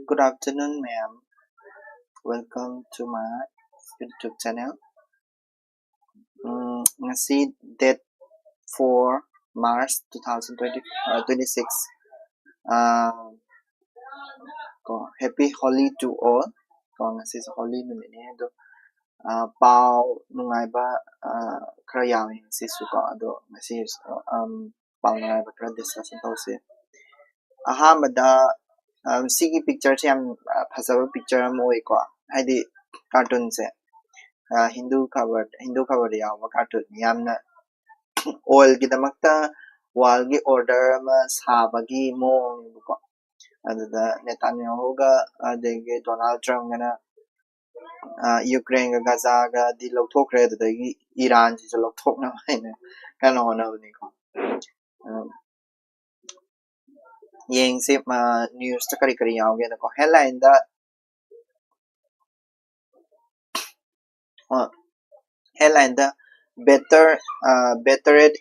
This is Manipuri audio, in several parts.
Good afternoon, ma'am. Welcome to my YouTube channel. Ngasi date 4 March 2026. Happy Holi to all. Ngasi sa Holi nulit niya do. Pao nungay ba khara yawi si suka do ngasi pao nungay ba khara discussion tawse. Ahamada sigi picture se am phasaba picture am oi ko haidi cartoon se Hindu covered yawa cartoon yamna oil gidamakta wall gi order ma sabagi mo ko aduda Netanyahu ga adege Donald Trump gana Ukraine ga Gaza ga di lokthokre adudagi Iran ji lokthokna haina kana honabni ko yeng se news ta kari yawge ko headline da better at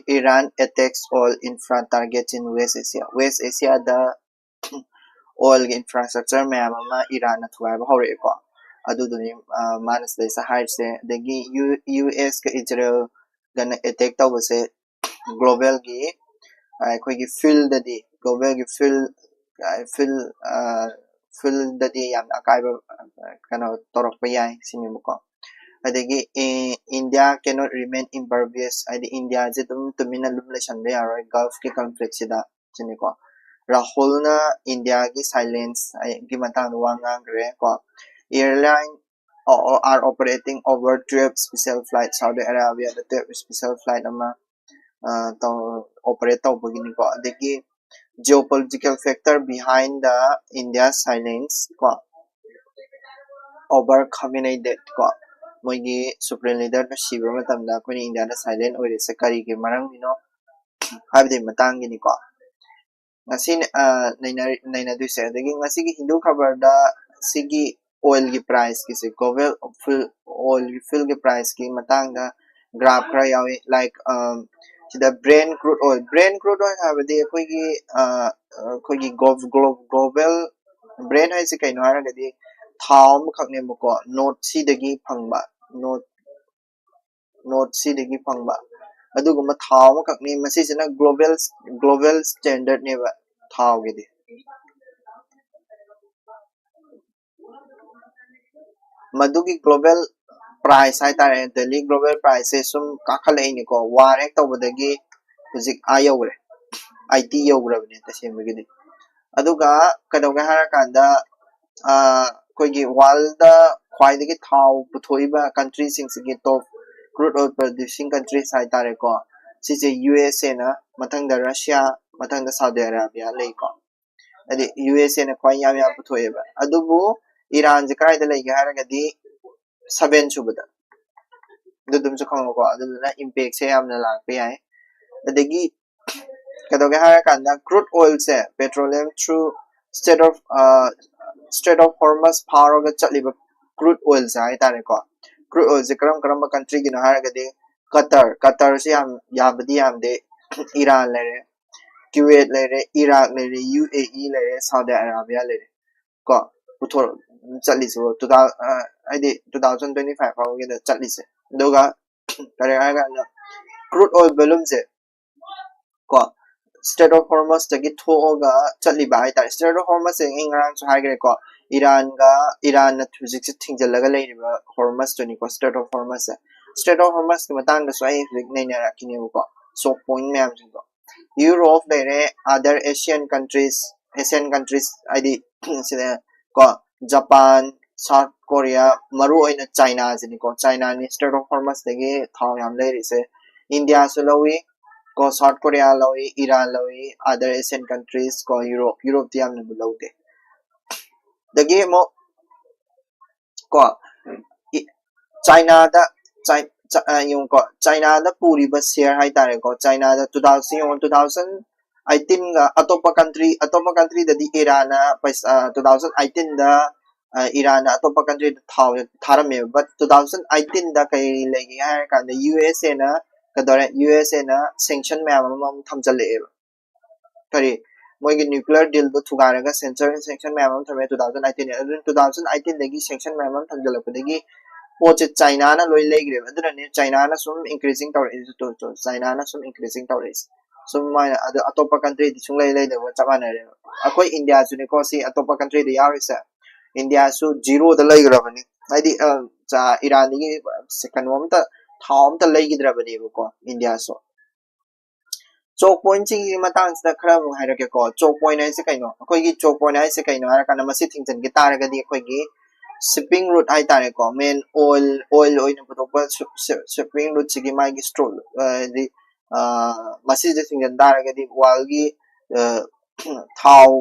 Iran attacks all infra targets in West Asia. West Asia da oil infrastructure mayam ama Iran na thuai ba hore ko aduduni manas de sa height se degi US ka Israel gana attack taw se global gi khoi gi field di global gi field da di yam akai ba kana torok pa yai sini ko adegi India cannot remain impervious adi India je tumina lumla chanbe aro Gulf ki conflict sida chini ko Rahul na India ki silence ki matang wanga gre ko airline are operating over 12 special flights Saudi Arabia the 12 special flight ama to operate to begini ko adegi geopolitical factor behind the India's silence ko over Khamenei ko moigi supreme leader na shiba matamda ko ni India na silent oire sa kari ki marang bino habde matang gini ko ngasi naina du se adegi ngasi ki Hindu cover da sigi oil ki price ki se global oil ki fuel ki price ki matang da graph kra yawi like the crude oil habde koi ki global Brent hai se kaino hara gadi thao makhakne ko note si dagi phangba note si dagi phangba aduguma thao makhakne masi sina global standard ne ba thao gidi madugi global price hai tare daily global price se sum kakhalai ni ko war ek tawdagi hujik ayawre IT yawrabne tasem gidi aduga kadawga hara kanda koigi world da khwaidagi thau puthoiba countries sing sigi top crude oil producing countries hai tare ko sise USA na mathang da Russia mathang da Saudi Arabia lei ko adi USA na khwai yam puthoiba adubu Iran je kai da lei ga hara gadi 7 subada dudum su khang ko aduna impact se yamna lak pe ai adagi kadawga hara kanda crude oil se petroleum through Strait of Hormuz power ga chaliba crude oil sa hai tare ko crude oil se karam country gi na har ga de Qatar se yabdi de Iran le Kuwait le Iraq le UAE le Saudi Arabia le ko puthor chali so 2025 fa ga chali se doga kare ga crude oil volume se ko Strait of Hormuz tagi thoga chaliba hai tare Strait of Hormuz ingrang so hai gre ko Iran na hujik se thingjalaga leiriba Hormuz to ni ko Strait of Hormuz ki matang da so ai hujik nei na rakini ko so point me am ko Europe there other Asian countries id sida ko Japan South Korea maru oina China jini ko China ni Strait of Hormuz dagi thau yam leiri se India so lawi ko South Korea lawi Iran lawi other Asian countries ko Europe tiam na bulaude dagi mo ko China da puri ba share hai tare ko China da 2018 ga atopa country da di Iran na 2018 da Iran na atopa country da tharame but 2018 da kai legi hai kan da USA na kadore USA na sanction me am thamjale kari मोगी न्यूक्लियर डील दो थुगारगा सेंक्शन मैम थमे 2019 अदुन 2018 दगी सेंक्शन मैम थमजलपदगी पोचे चाइना ना लोई लेग्रे अदुने चाइना ना सुम इंक्रीजिंग तौर इज तो चाइना ना सुम इंक्रीजिंग तौर इज सुम माय अदु अतोपा कंट्री दि सुंग ले दे चमाने रे अकोई इंडिया सुने को सी अतोपा कंट्री दि यारिसा इंडिया सु जीरो द लेग्रबनी हाइदि चा ईरान दि सेकंड वम त थाम त लेगिद्रबनी को इंडिया सो चोक पॉइंट की मतंग से खरा मु हाइरके को चोक पॉइंट है से कइनो अखोई की चोक पॉइंट है से कइनो हारा kana masi thingjan gi taragadi अखोई की shipping route hai tare ko main oil oil putopa shipping route sigi mai gi stroll di masi je thingjan taragadi wal gi thau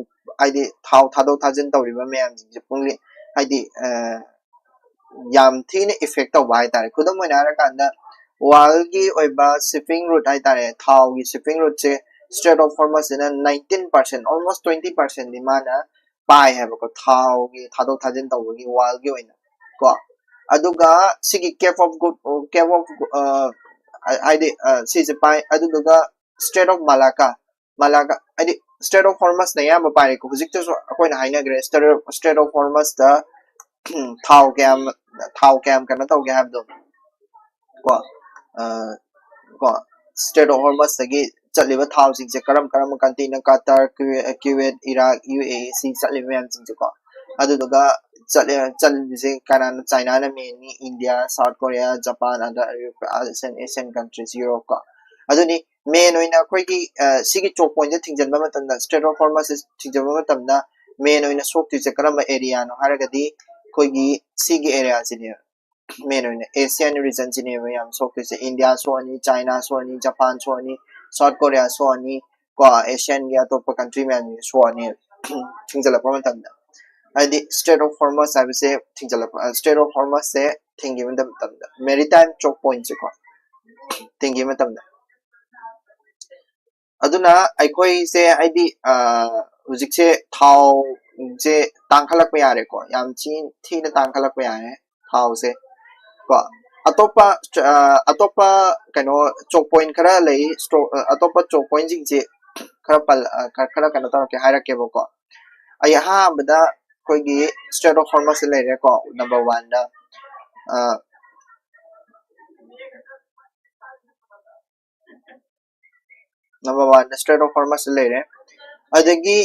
aidi thau thado thajin tawriba mayam je pungli aidi yam thine effect taw hai tare khudam moina hara kanda walgi oiba shipping route hai tare thau gi shipping route se Strait of Hormuz in 19% almost 20% di mana pai hai ko thau gi thado thajin taw gi walgi oina ko aduga sigi Cape of id si je pai aduga Strait of Malacca id Strait of Hormuz na yam pai ko hujik to akoina haina gre Strait of Hormuz da thau cam kana taw ga have do ko ko Strait of Hormuz tagi chaliba thau sing se karam country na Qatar Kuwait Iraq UAE sing chaliba yam sing ko aduga chalise kana China na main ni India South Korea Japan and Asian countries Europe ko aduni main oina koi ki sigi chok point je thingjan ba matam da Strait of Hormuz thingjan ba matam da main oina sok ti se karam area no haragadi koi gi sigi area sini main oina Asian region sini yam sok ti se India so ani China so ani Japan so ani South Korea so ani ko Asian ya to country man so ani thingjala pa matam da adi Strait of Hormuz I would say thingjala Strait of Hormuz se thingi matam da maritime choke point ko thingi matam da aduna aikoi se id hujik se thau je tangkhalak pa yare ko yam chin thina tangkhalak pa yare thau se ko atopa kano choke point khara lei atopa choke point jing je khara pal khara kano tar ke haira ke ko ai ha bada koi gi Strait of Hormuz le re ko number 1 da number 1 Strait of Hormuz le re adagi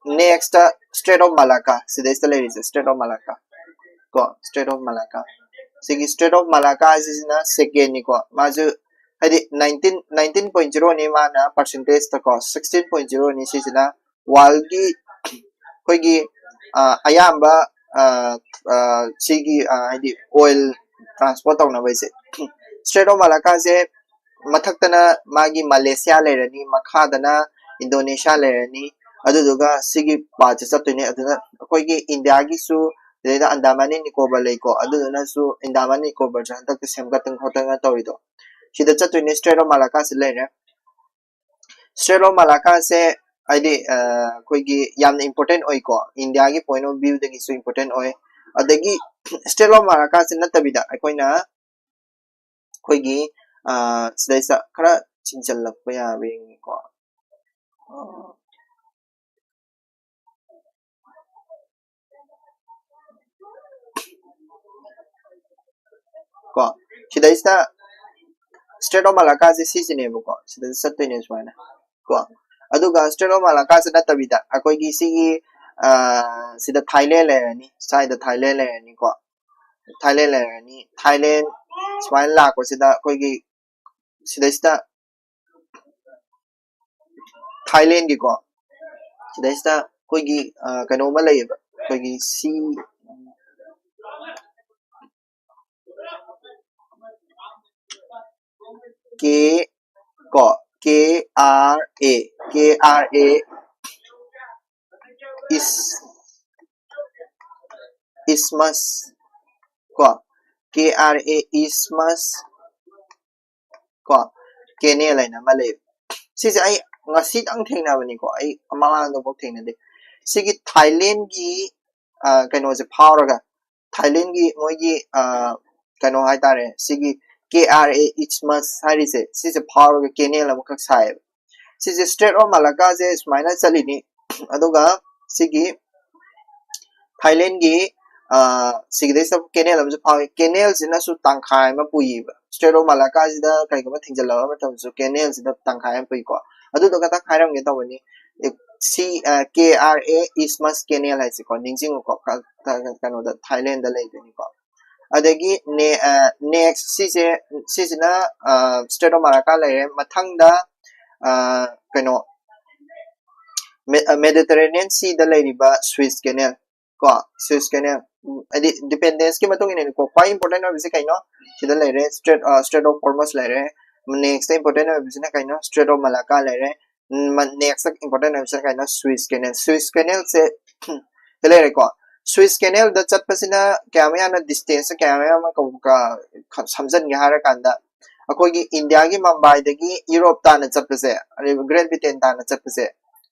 next Strait of Malacca sidai le re Strait of Malacca ko Strait of Malacca sigi Strait of Malacca is na second ni ko maju hadi 19.0 ni mana percentage ta ko 16.0 ni sisina walgi koigi ayamba sigi hadi oil transport tawna baise Strait of Malacca se mathaktana magi Malaysia lerani makhadana Indonesia lerani aduduga sigi pa chatune aduna koigi India gi su Leda Andaman and Nicobar Lake, Aduna su Andaman Nicobar, Janta Semgatan Hotel Torido. She the chat to Strait of Malacca later. Strait of Malacca say I did Quigi Yam important oiko. India point of view the so important oil. Adagi Strait of Malacca in Natabida, Aquina Quigi there's a cra chinchal being ko sida is the Strait of Malacca is season ko sida certain is one ko aduga Strait of Malacca sa natabida akoy gisi sida Thailand le ni side the Thailand le ni ko Thailand le ni Thailand swine la ko sida koy gi sida is the Thailand gi ko sida is the koy gi kano ma lay koy gi si K KRA isthmus ko KRA isthmus ko Kenya lai na malay sisi ay ngasi ang thengna bani ko ay amang do bok thengna de sigi Thailand gi kano se power ga Thailand gi moi gi kano hai tare sigi KRA isthmus hari se sisi power ga Kenya la mukak sai sisi Strait of Malacca se smaina chalini aduga sigi Thailand gi sigde sab canal amju phawi canal sina su tangkhai ma pui Strait of Malacca sida kai ko thingjala ma tam su canal sida tangkhai ma pui ko adu to kata khairam ge tawani C KRA Isthmus Canal hai ko ningjing ko kano da Thailand da lei ni ko adagi next sisina Strait of Malacca lai mathang da kano Mediterranean Sea da lei ba Suez Canal ko Suez Canal adi dependence ki matung ini ko quite important na bisi kaino sida lei re Strait of Hormuz lai re next important na bisi na kaino Strait of Malacca lai re next important na bisi kaino Suez Canal se lei re ko Suez Canal da chat pasina kya na distance kya ma ko ka samjan ga hara kanda akoi gi India gi Mumbai da gi Europe ta na chat pase Great Britain ta na chat pase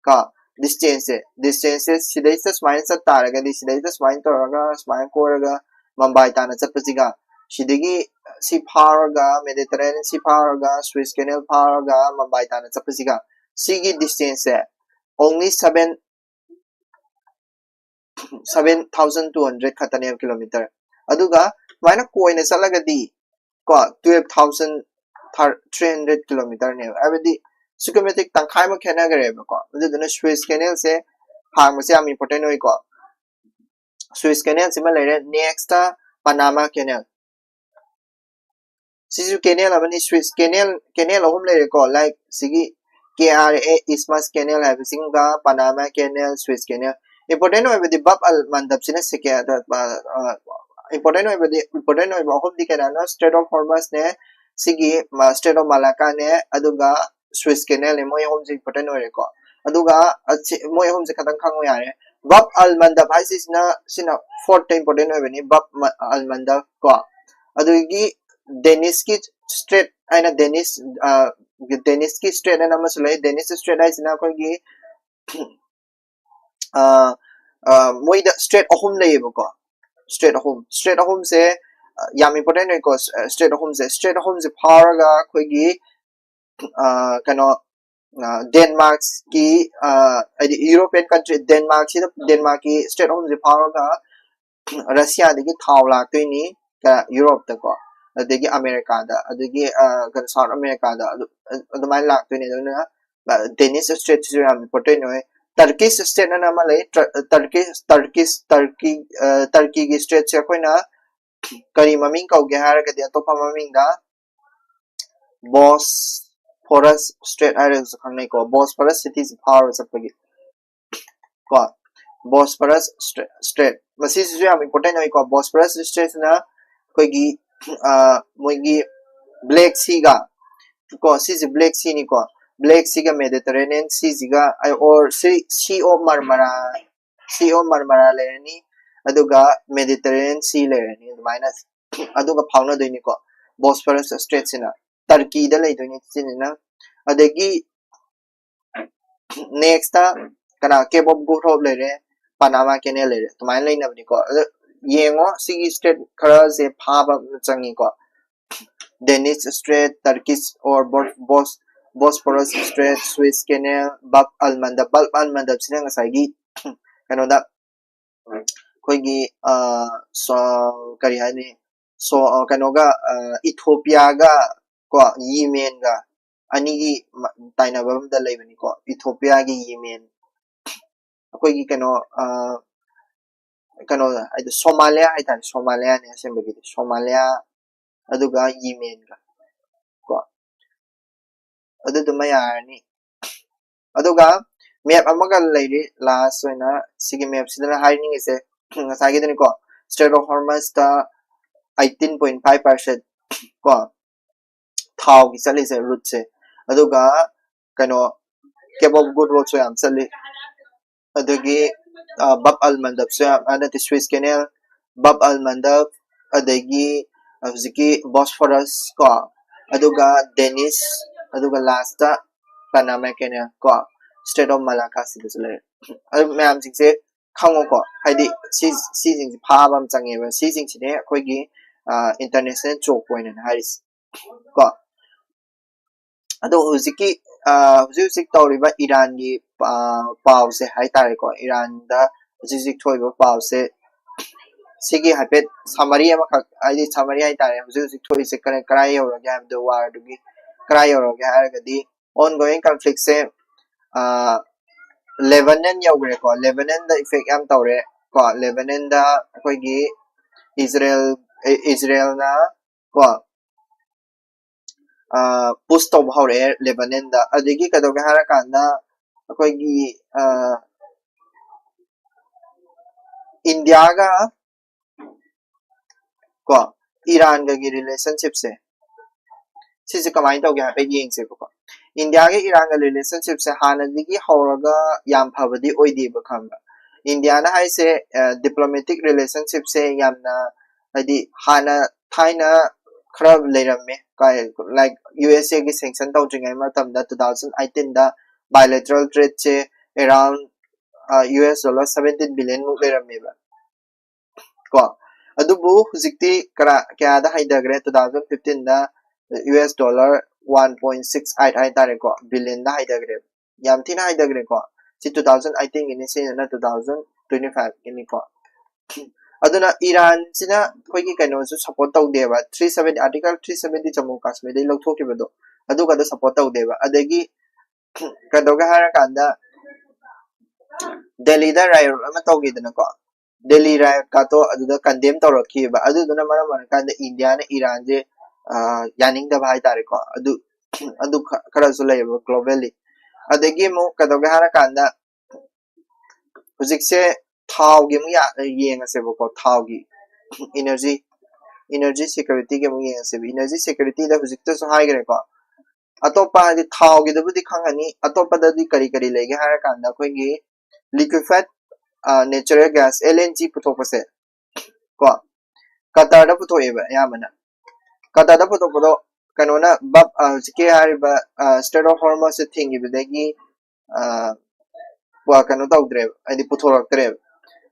ka distance sidai sa smile sa taraga di sidai sa smile toraga smile koraga Mumbai ta na chat pasiga sidagi si pharaga Mediterranean si pharaga Suez Canal pharaga Mumbai ta na chat pasiga sigi distance only 7,200 khatane kilometer aduga maina koina salaga di ko 12,300 kilometer ne abadi Sukumetik tangkai ma khena gare ba ko aduna Suez Canal se hang se am important oi ko Suez Canal se ma lere next Panama Canal sisu canal abani Suez Canal ahum lere ko like sigi KRA Isthmus Canal ha singa Panama Canal Suez Canal important oi badi bab al mandab sina se ke important oi ahum dikana no Strait of Hormuz ne sigi Strait of Malacca ne aduga Suez Canal ne moi home se important oi ko aduga moi home se khatang khang oi are Bab al mandab hai sina fourth time important oi bani Bab al mandab ko adugi Danish ki Strait aina Danish ki Strait na masulai Danish Strait ai sina ko gi moi da Strait ahum lei ba ko Strait ahum se yam important oi ko Strait ahum se pharaga ko gi kano Denmark ki European country Denmark ki Strait of the power ga Russia degi thau lak toi ni ka Europe ta ko adegi America da adegi kan South America da adumai lak toi ni na Danish Strait is very important no Turkish Strait na ma lai Turkey gi Strait se koi na kari maming kau ge har ga dia to pa maming da Bosphorus Strait areas khangni ko Bosphorus cities power sapagi ko Bosphorus Strait masi su am important oi ko Bosphorus Strait na koi gi moi gi Black Sea ga ko si Black Sea ni ko Black Sea ga Mediterranean Sea ga or Sea of Marmara le ni aduga Mediterranean Sea le ni minus aduga phawna doi ni ko Bosphorus Strait sina Turkey da lei doi sinina adegi next kana Cape of Good Hope le re Panama Canal le to mai lai na bani ko yengo sigi state khara se phaba changi ko Danish Strait Turkish or Bosphorus Strait Suez Canal Bab al Mandab sina ngasai gi kano da koi gi so kari hani so kano ga Ethiopia ga ko Yemen ga ani gi taina bam da lei bani ko Ethiopia gi Yemen akoi gi kano ai Somalia ai tan Somalia ne asem gi Somalia aduga Yemen ga ko adu maya ni aduga map amaga lei ri last oina sigi map sidana hiring ise ngasai gi ni ko Strait of Hormuz ta 18.5% ko thau gi chali se route se aduga kano Cape of Good Hope so yam chali adagi Bab al Mandab so ana Suez Canal Bab al Mandab adagi ziki Bosphorus ko aduga Danish aduga last ta Panama Canal ko Strait of Malacca si bisle ma'am sing se khango ko haidi si sing pha bam change ba si sing ne khoi gi international choke point and haris ko ado huziki hujik tawriba Iran gi paw se hai tare ko Iran da hujik thoiba paw se sigi hapet summary ama khak ai summary hai tare hujik thoi se kara yoro ga am do war du gi kara yoro ga har ga di ongoing conflict se Lebanon yogre ko Lebanon da effect am tawre ko Lebanon da koi gi Israel na ko push to hore Lebanon da adigi kadoga hara kanda koi gi India ga ko Iran ga gi relationship se sisi kamai tawge ha pe yeng se ko India ga Iran ga relationship se hana digi horaga yam phabadi oidi ba khamba India na hai se diplomatic relationship se yamna adi hana thaina khara leiramme kai like USA gi sanction tawjingai matam da 2018 da bilateral trade che around US dollar 17 billion mu leiramme ba ko adubu hujikti kya da haidagre 2015 da US dollar 1.68 hai tare ko billion da haidagre yam thina haidagre ko si 2018 ini se na 2025 ini ko aduna Iran sina khoigi kaino su support taw deba 370 article 370 Jammu Kashmir dei lokthok kibedo adu ka da support taw deba adagi kadoga hara kanda Delhi da riot ama tawgidana ko Delhi riot ka to aduda condemn tawrakhi ba aduduna maram kanda India na Iran je yaning da bhai tare ko adu khara su leba globally adagi mu kadoga hara kanda hujik se thau gi mu ya yeng ase ko thau gi energy security ke mu yeng ase energy security da hujik to so hai gre ko atopa di thau gi da budi khangani atopa da di kari kari lege hara kanda koi gi liquefied natural gas LNG puthopase ko Qatar da puthoeba yamana Qatar da puthopodo kanona bab jike hariba state of hormuz se thingi bidagi wa kanu tawdre adi puthoraktre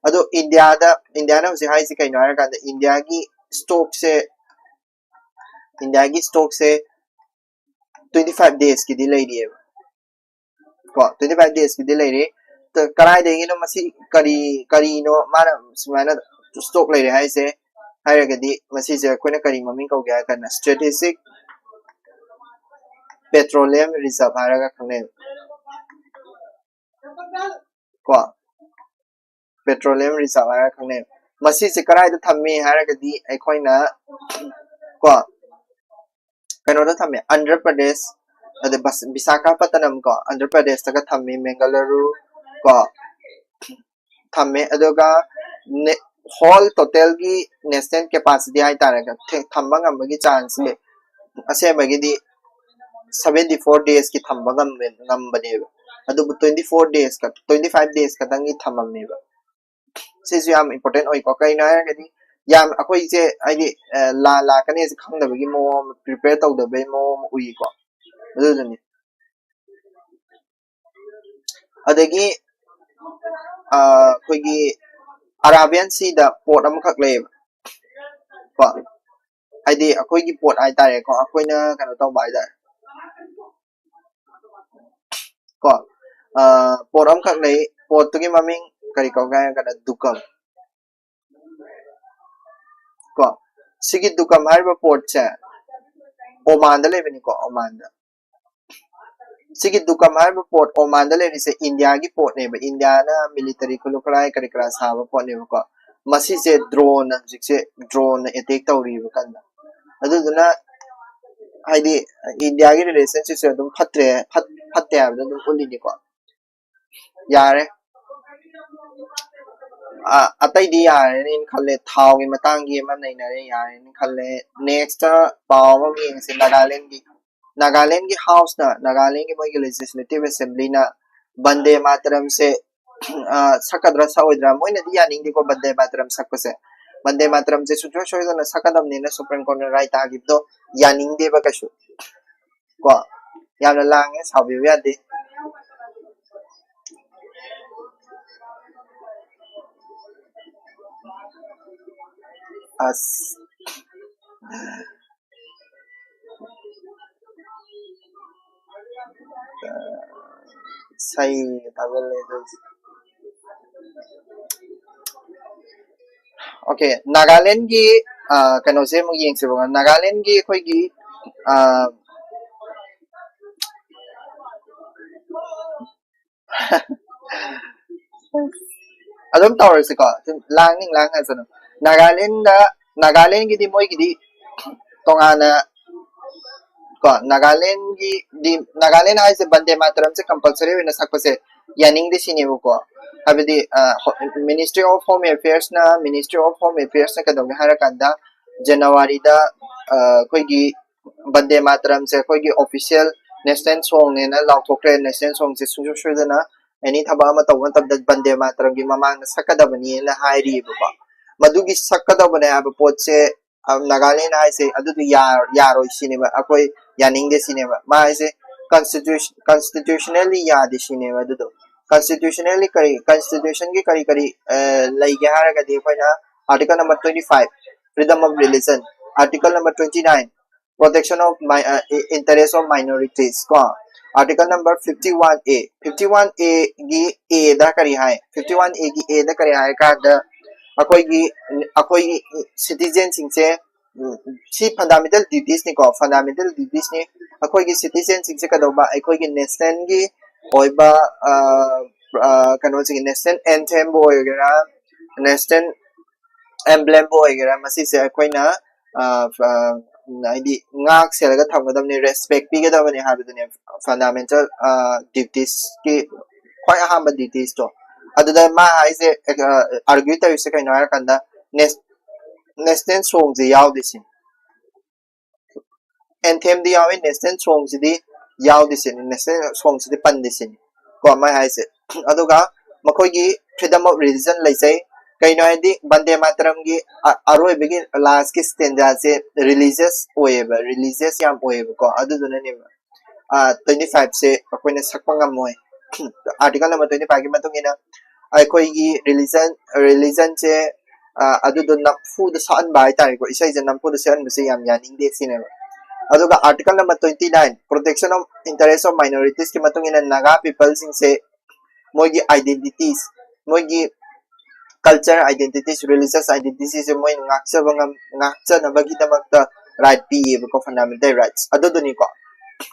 ado India na hosi hai se kaino hara kanda India gi stock se 25 days ki delay di ko 25 days ki delay ri to karai de no masi kari no mana sumana stock lai hai se hai ga di masi se koina kari mamin ko ga kana strategic petroleum reserve hara ga khane ko petroleum reserve hara khane masi se karai da thamme hara ga di ai khoina ko kano da thamme Andhra Pradesh ade Visakhapatnam ko Andhra Pradesh ta thamme Mangaluru ko thamme adoga whole total gi national capacity hai tare ga thamba ngam gi chance le ase bagi di 74 days ki thamba ngam bane ba adu 24 days ka 25 days ka dangi thamam ne ba se ju am important oi ko kai na ga di yam akoi je ai di la ka ne se khang da bagi mo prepare taw da be mo ui ko adu ni adagi khoi gi Arabian Sea da port am khak le ko ai di akoi gi port ai tare ko akoi na kana taw bai da ko port am khak le port tu gi maming kari ko ga kana dukam ko sigi dukam har ba port cha Oman da le bani ko Oman da sigi dukam har ba port Oman da le ni se India gi port ne ba India na military ko lokrai kari kra sa ba port ne ko masi se drone jik se drone attack taw ri ba kan adu duna haidi India gi relationship se dum phatte ya dum uli ni ko yare atai di yare ni khalle thau gi matang gi ma nei na re yare ni khalle next paw ma mi se Nagaland gi house na Nagaland gi mai legislative assembly na Bande Mataram se sakadra sa oidra moina di yaning di ko Bande Mataram sakose Bande Mataram se sutra shoida na sakadam ne na Supreme Court na right ta gi do yaning de ba kashu ko yamna lang e sabi ya de as Sai tawale. Okay, Nagaland gi kano se mo yeng se ba Nagaland gi khoi gi adum tawrse ko lang asano Nagaland gi di moi gi di tongana ko Nagaland ai se bande mataram se compulsory wena sakpa se yaning de sini ko habidi Ministry of Home Affairs na kadong harakanda January da khoi gi bande mataram se khoi gi official national song ne na laukthokre national song se suju na any thaba ama tawon tabda bande mataram gi mamang na sakadabani la hairi ba madugi sakadabane aba pot se Nagaland ai se adu yaroi cinema akoi yaning de cinema ma ai se constitutionally ya de cinema adu constitutionally constitution ki kari lai ge hara ga de koina article number 25 freedom of religion article number 29 protection of interest of minorities ko article number 51A gi a da kari hai 51A gi a da kari hai ka da akoi citizen sing se si fundamental duties ni ko fundamental duties ni akoi gi citizen sing se ka do ba akoi gi nation gi oiba kano sing nation anthem bo ogera nation emblem bo ogera masi se akoi na id ngak selaga thamgadamni respect pi gadabani habidune fundamental duties ki khoi ahamba duties to aduda ma aise argue ta use kai noya kanda national song ji yaw disin anthem di yaw national song ji yaw disin national song ji pan disin ko ma aise aduga makoi gi freedom of religion laisai kai no di bande mataram gi aroi begi last ki stanza se religious yam oeba ko adu duna ne 25 se akoina sakpangam moi article number 25 gi matung ina akhoi gi religion che adu do nafu da san bai tai ko isai je nampu da san se yam yaning de sinema aduga article number 29 protection of interest of minorities ki matung ina naga people sing se moigi identities moigi culture identities religious identities se moi ngaksa bangam ngaksa na bagi damakta right pi ko fundamental rights adu do ni ko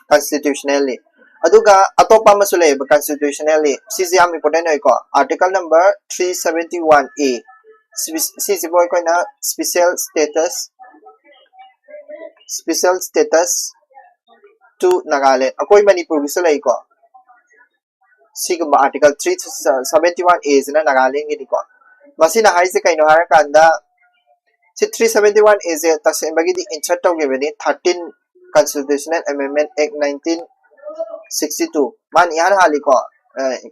constitutionally aduga atopa masule constitutionally sisi am important oi ko article number 371A sisi boy ko na special status to Nagaland akoi Manipur gisulai ko sigma article 371A is na Nagaland ni ko masina hai se kaino har kanda si 371 is a tasembagi di insert of given 13 constitutional amendment act 1962 man yan hali ko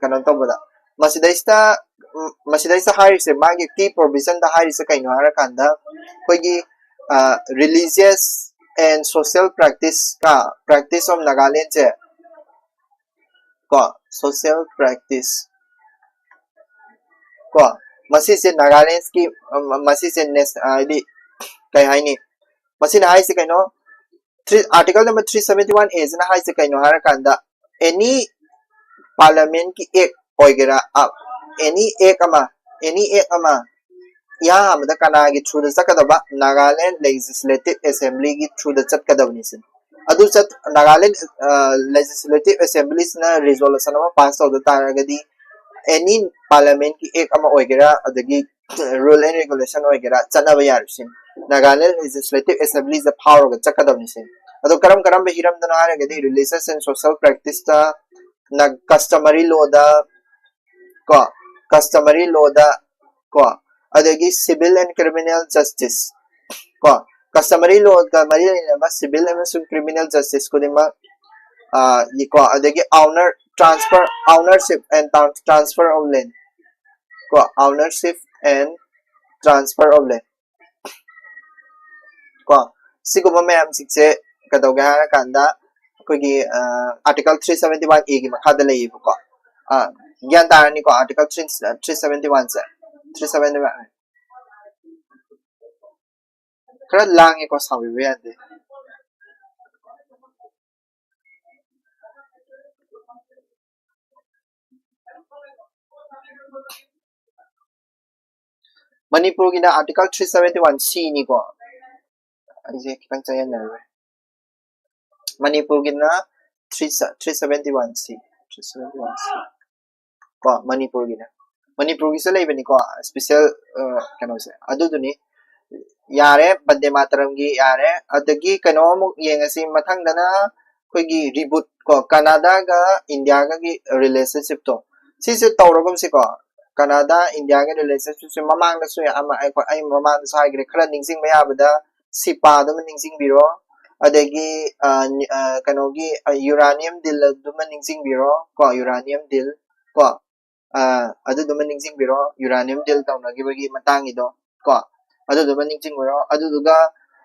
kanon to bada masidaista hari se magi key provision da hari se kaino har kanda koigi religious and social practice of Nagaland se ko social practice ko masi se Nagaland ki masi se di kai hai ni masi na hai se kaino article number 371 is na hai se kaino har kanda any parliament ki ek oigera any ek ama ya amda kana gi through the sakadaba Nagaland legislative assembly gi through the chatkadabni sin adu chat Nagaland legislative assembly na resolution ama pass out taragadi any parliament ki ek ama oigera adagi rule and regulation oigera chanaba yarsin Nagaland legislative assembly is the power of chakadabni sin adu karam be hiram dana haragadi religious and social practice ta na customary law da ko adagi civil and criminal justice ko customary law ka mari na civil and criminal justice ko dima ko adagi ownership and transfer of land ko ownership and transfer of land ko siguma mayam sikse kadawga hara kanda kogi article 371A gi makhada lay ko gyan tarani ko article 371 se 371 kara lang ko sabi ba yan Manipur gina Article 371C ni ko. Ay kitang sayan na. Manipur gina 371C. 371C. Ko Manipur gina. Manipur gi sa lay ni ko special kano se. Adu ni yare Bande Mataram gi yare adagi kano mo yengasi mathang dana koigi reboot ko Canada ga India ga gi relationship to. Sisi tawragum si ko Canada India ga relationship si mamang na suya ama ay mamang sa gre khara ningsing maya bada sipa dum ningsing biro adagi kano gi uranium deal dum ningsing biro ko uranium deal ko adu dum ningsing biro uranium deal taw na gi bagi matang ido ko adu dum ningsing biro adu duga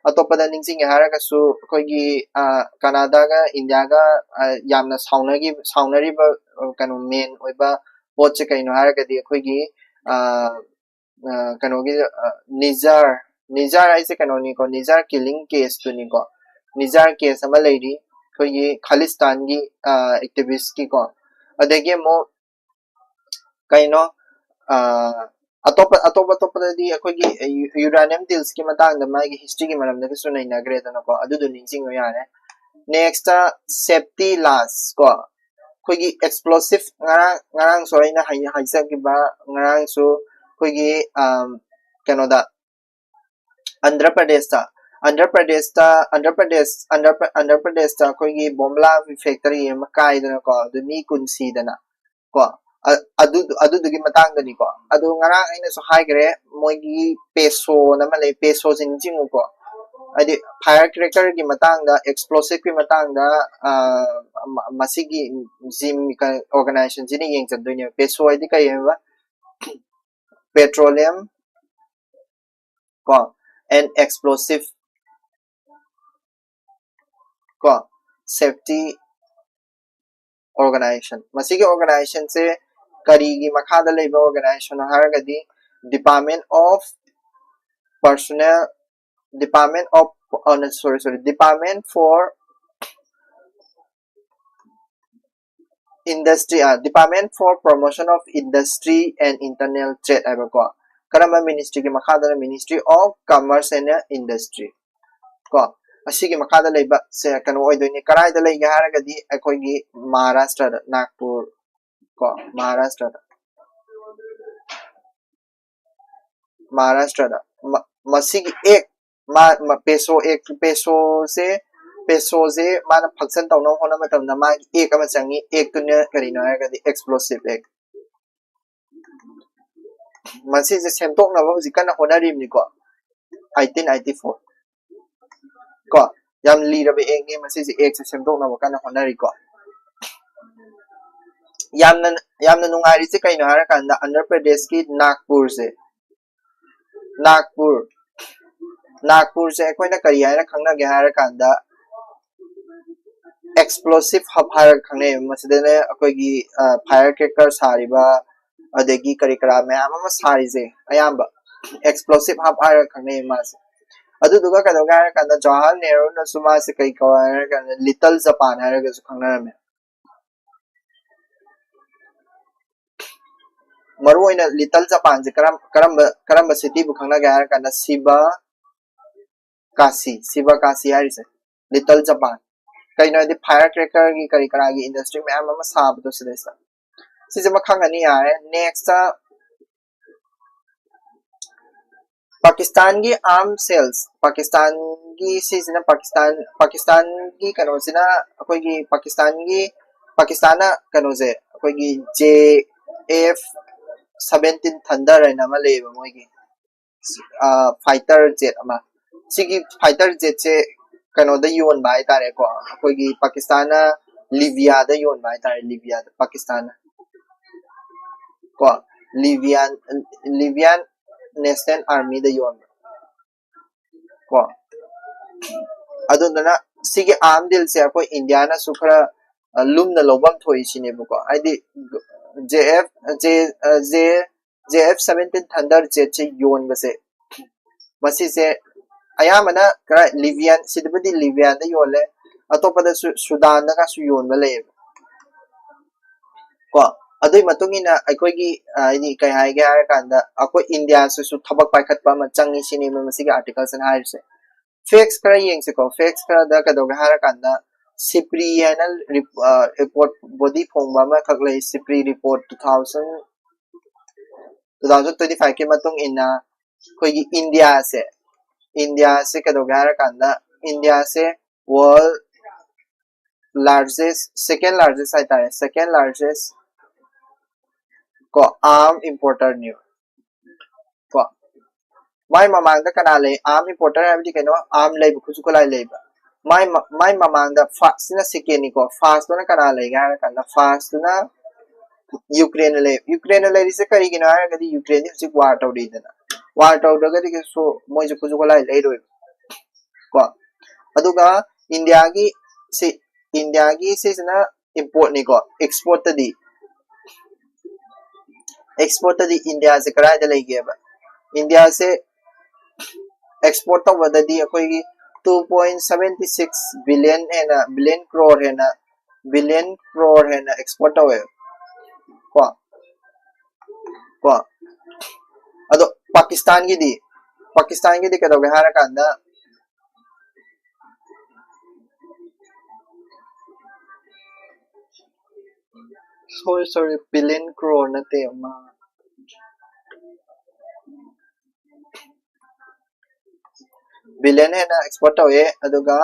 atopada ningsing hara ka su koigi Canada ga India ga yamna saunari ba kano main oiba pot che kaino hara ka di koigi kano gi Nizar ai se kano ni ko Nizar killing case tu ni ko Nizar case ama lady koigi Khalistan gi activist ki ko adagi mo kaino atopa di akogi uranium deals ki matang da mai history ki maram da su nai nagre da ko adu do ningsing yo yare next safety laws ko kogi explosive ngarang so ina haisa ki ba ngarang so kogi kanoda Andhra Pradesh ta kogi bomla factory ma kai da ko du mi kun si da na ko adu dugi matang da ni ko adu ngarang aina so hai gre moigi peso na male peso jing ko adi firecracker gi matang da explosive gi matang da masigi zim organization jini yeng chan doine peso adi kai ba petroleum ko and explosive ko safety organization masigi organization se karigi makhada leba organization haragadi department for industry department for promotion of industry and internal trade aba ko karama ministry gi makhada ministry of commerce and industry ko asigi makhada leba se kanu oidoini karai da lei haragadi akoi gi Maharashtra Nagpur ko Maharashtra masigi ek peso se mana function taw no hona matam na ma ek ama changi ek tu ne kari na ga di explosive ek masi se semtok na ba jikan na hona rim ni ko 1894 ko yam li ra be ek ni masi se ek se semtok na ba kan hona ri ko yamna nungari se kai na hara kan da Andhra Pradesh ki Nagpur se koi na kari hai na khangna ge hara kan da explosive hub hara khangne masidane akoi gi firecracker sariba adegi kari kara me ama sari je ayamba explosive hub hara khangne mas adu duga ka doga hara kan da Jawaharlal Nehru na suma se kai ko hara kan Little Japan hara ga su khangna me maru ina Little Japan je karamba city bu khangna ga hara kan da Shiva Kasi hari se Little Japan kai na di firecracker gi kari kara gi industry me ama sab to se desa si je makhang ani ya next Pakistan gi arm sales Pakistan gi si na Pakistan gi kano sina akoi gi Pakistana kano je akoi gi JF 17 Thunder na ma le ba moi gi fighter jet ama sigi fighter jet che kano da yon bai tare ko koi gi Pakistana Libya da yon bai tare Libya da Pakistan ko Libyan National Army da yon ko aduna sigi arm deal se ko India na sukhra lumna lobam thoi sine bu ko aidi JF 17 Thunder jet che yon ba se masi se ayamana kara Libyan sidbadi Libyan da yole atopada Sudan da ka su yon ba le ko adoi matungina akoigi ini kai hai ga kanda akoi India su thabak paikhat pa ma changi sini ma masiga articles and hairse facts kara yeng se ko facts kara da ka do ga har kanda SIPRI anal report body phongba ma khaklei SIPRI report 2025 ke matung ina koigi India se ka do ga har kanda India se world largest second largest ko arm importer new ko mai mamang da kana le arm importer abdi keno arm lay khusu ko lai leba mai mamang da first na second ni ko first na kana le ga kana first na Ukraine le se kari gina ga di Ukraine si war taw de dana war taw da ga di so moi ju khusu ko lai lay do ko aduga India gi se na import ni ko export di India se kara da lay ge ba India se export of the akoi 2.76 billion and billion crore and export away ko ado Pakistan gi di kado ga hara kanda sorry billion crore na te ma billion है ना export हुए अदुगा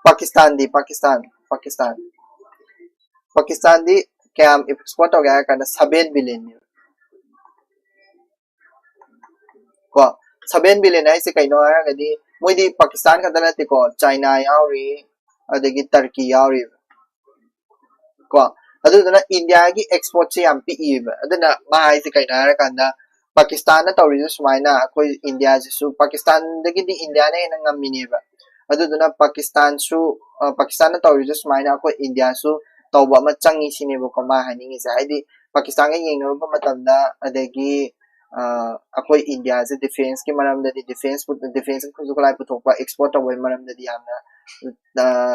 Pakistan दी क्या export हो गया करना 7 billion को 7 billion है इसे कहीं ना है कभी मुझे पाकिस्तान का दला ते को चाइना यावरी अदगी टर्की यावरी को अदुना इंडिया की export से हम पी अदुना माह इसे कहीं ना है करना Pakistan na tawri sumaina akoi India su Pakistan dagi di India na ina ngamini ba aduduna Pakistan na tawri sumaina akoi India su tawba ma changi sini ba kama haningi sa haidi Pakistan ga yengno ba matamda adagi akoi India se defense ki maram da defense ku zu kalai puthokpa export away maram da yamna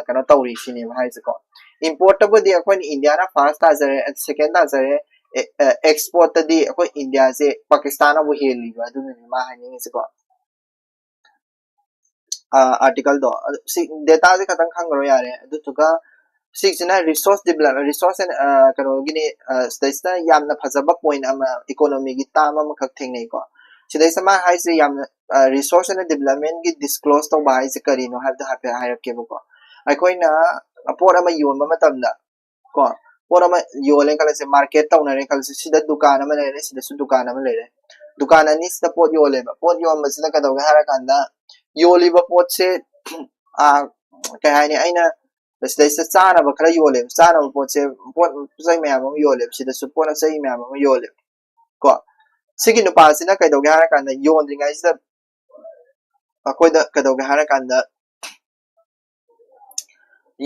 kana tawri sini ba hai ko import ba di akoi India na first azare second azare export di akoi India se Pakistan abu heli ba adu ni ma hani se ko article do data se khatang khang ro yare adu tuka sixna resource and kano gini staista yamna phajaba point ama economy gi tama ma khak theng nei ko sidai sama hai se yamna resource and development gi disclose to ba hai se kari no have the hire ke ko akoi na apor ama yon ma matamda ko Porama yolen kala se market ta unare kala se sida dukan ama lere sida su dukan ama lere dukan ani sida pot yole ba pot yom masila ka daga hara kanda yoli ba pot se ka hani aina sida se chana ba kala yole chana ba pot se pot sai me ama yole sida su pot sai me ama yole ko sigi no pa sina ka daga hara kanda yon ringa sida akoi da ka daga hara kanda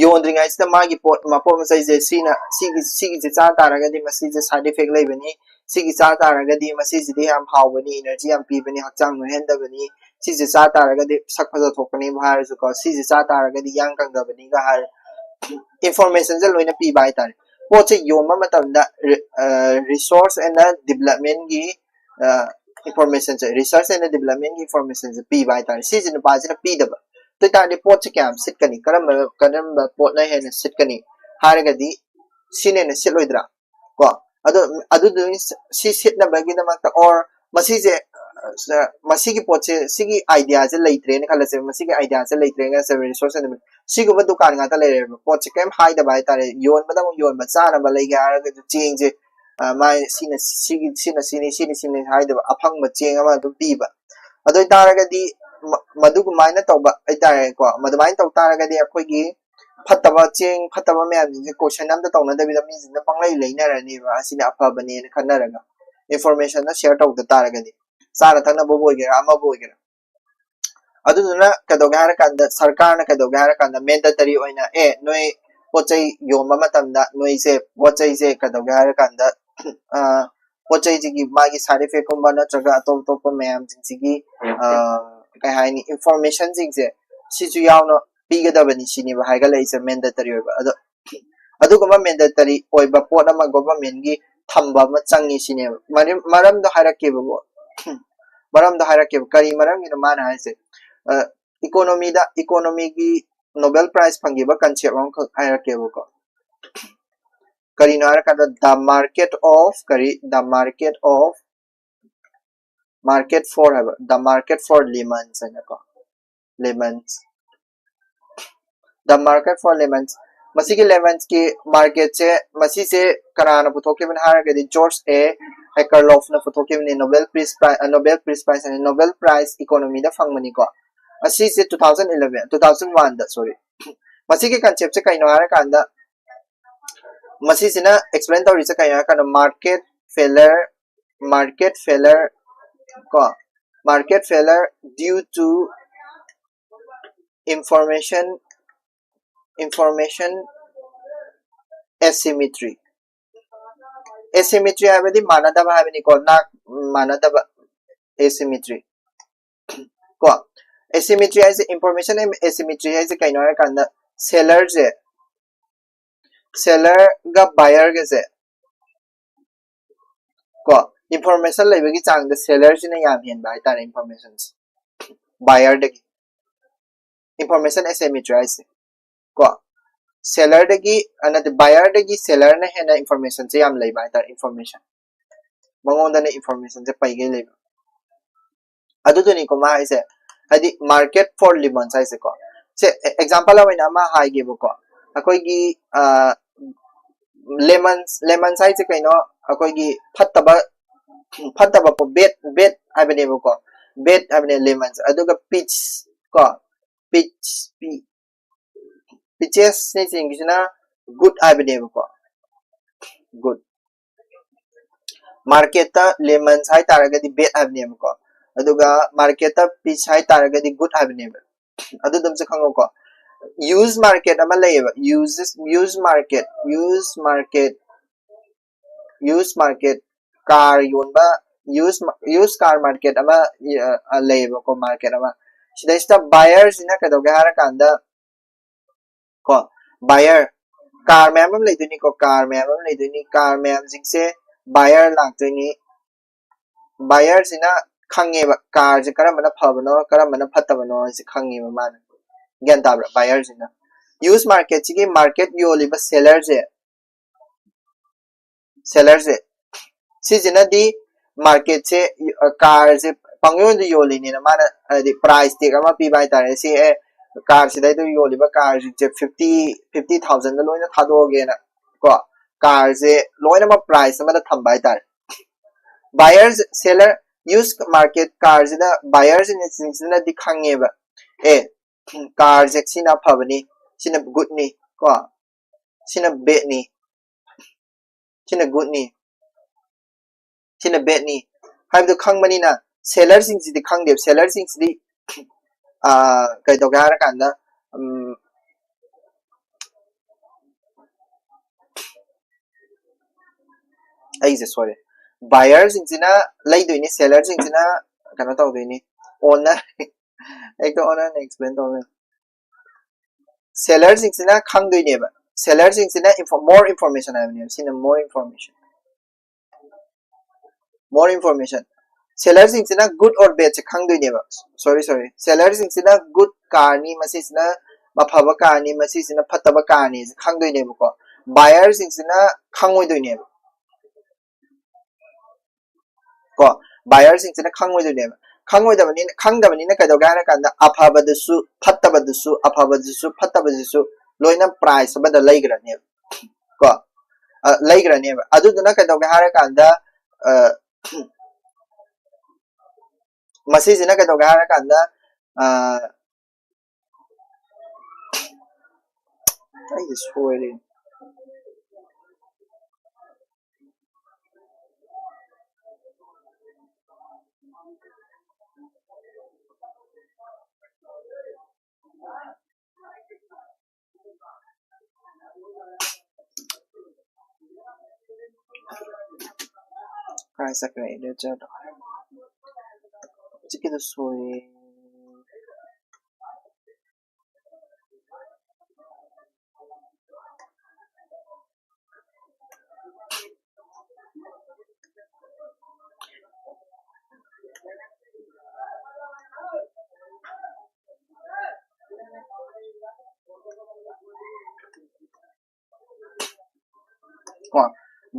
yondringa ista magi pot mapom sai je sigi je cha taraga di masi je side effect lai bani sigi cha taraga di masi je di ham haw bani energy am pi bani hakchang no hen da bani si je cha taraga di sak pha thokani bhar su ko si je cha taraga di yang kang da bani ga har information je loina pi bai tar pot che yoma matam da resource and development gi information je research and development gi information je pi bai tar si je pa je pi da तो ताने पोट से क्या सिट कनी करम पोट ना है न सिट कनी हारे गदी सीने न सिट लोइद्रा को अदु सी सिट न बगी न मत और मसी जे मसी की पोट से सी की आइडिया से लेत्रे न खले से मसी की आइडिया से लेत्रे न से रिसोर्स न सी को दुकान गा त ले पोट से केम हाई द बाय तारे योन बदम योन बचा न बले गा ग चेंग जे माय सीने हाई द अफंग म चेंग अमा दु पीबा अदु तारगदी मधुगु माइना तौबा आइतारे को मधुमाइन तौ तारगदी अखोइगी फत्तबा चेंग फत्तबा मैम जे क्वेश्चन नम त तौना दबि दमी जिन पंगलै लेनरनी बा असिना अफबने न खनरगा इंफॉर्मेशन न शेयर तौ द तारगदी सारा थना बोगेरा अमा बोगेरा अदुना कदोगा हर कंद सरकार न कदोगा हर कंद मैंडेटरी ओइना नोय पोचै योमा मतमदा नोय से पोचै से कदोगा हर कंद पोचै जिगी मागी साइड इफेक्ट कुंबा नत्रगा अतोप तोप ma'am जिगी kai hai ni information jing je si ju yaw no pi ga da bani sini ba hai ga lai se mandatory ba ado aduguma mandatory oiba pot ama government gi thamba ma changi sine maram do harake bo maram do harake kari maram gi mana haise economy gi Nobel Prize phangiba concept am harake ko kari no harakada the market for lemons and lemons the market for lemons masi ki lemons ki market se masi se karana puthoke bin haragadi George A. Akerlof na puthoke bin Nobel Prize and Nobel Prize economy da phangmani ko asi se 2001 da sorry masi ki concept se kaino harakanda masi sina explain tawri se kaino harakanda market failure due to information asymmetry habadi manadaba habani ko na manadaba asymmetry ko asymmetry is information asymmetry is kaino harakanda seller ga buyer ga se ko information leibagi chang the seller sina yam hen bai tar informations buyer de information asymmetry is ko seller dagi another buyer dagi seller na hena information se yam lei bai tar information mangonda na information se pai ge lei adu to ni ko ma ise adi market for lemons ise ko se example la wina ma hai ge ko akoi gi lemons ise kaino akoi gi phattaba po bet abene ko bet abene lemons aduga peach peaches ni singina good abene ko good market ta lemons hai taragadi bet abene ko aduga market ta peach hai taragadi good abene adu dum se khango ko use market ama leba use market car yonba use car market ama leba ko market ama sida ista buyers ina kadoge harakanda ko buyer car ma'am am leiduni ko car ma'am jingse buyer lagtoni buyers ina khange ba car je karamana phabano karamana phattabano se khange ba man gyan tabra buyers ina use market chi market yoliba seller je sijina di market se car je pangyon di yoli ni na mana di price te kama pi bai tare se car se dai to yoliba car je 50,000 da loina thado ge na ko car je loina ma price ma da thambai tar buyers seller use market car je da buyers in sina di khange ba car je sina phabani sina good ni ko sina bad ni sina good ni sina bad ni haibdu khangmani na seller sing si di khangde seller sing si di kai to ga kanda ai je sorry buyer sing sina lai doini seller sing sina kana taw doini owner ek to owner explain to seller sing sina khang doini ba seller sing sina more information avene sina more information seller sing sina good or bad se khang doini ba sorry seller sing sina good car ni masi sina maphaba car ni masi sina phattaba car ni khang doini ba ko buyer sing sina khangoi doini ba ko buyer sing sina khangoi doini ba khangoi da bani khangda bani na kaido ga na kanda aphabadasu phattabadasu loina price ba da laigra ne ko laigra ne ba adu na kaido ga hara kanda masi sina kaido ga hara kanda ai is foiling price sakrai de cha do chiki do soi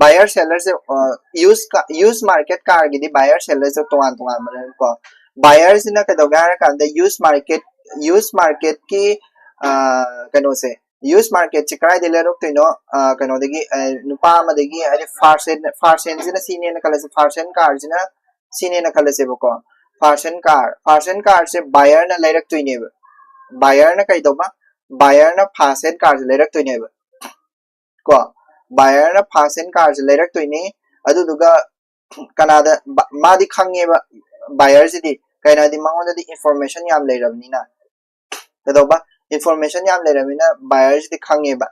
buyer seller se use market car gi di buyer seller se tuan tuan man ko buyer sina ka doga ra kan da use market ki kano se use market chi krai de le rok tino kano de gi nupa ma de gi ari farsen sina sine na kala se farsen car sina sine na kala se ko farsen car se buyer na le rak tuine buyer na kai do ba buyer na farsen car le rak tuine ko buyer na farsen car le rak tuine adu duga kanada madi khange ba buyer si di kaina di mangon di information yam le ram ni na da ba information yam le ram ni na buyer si di khange ba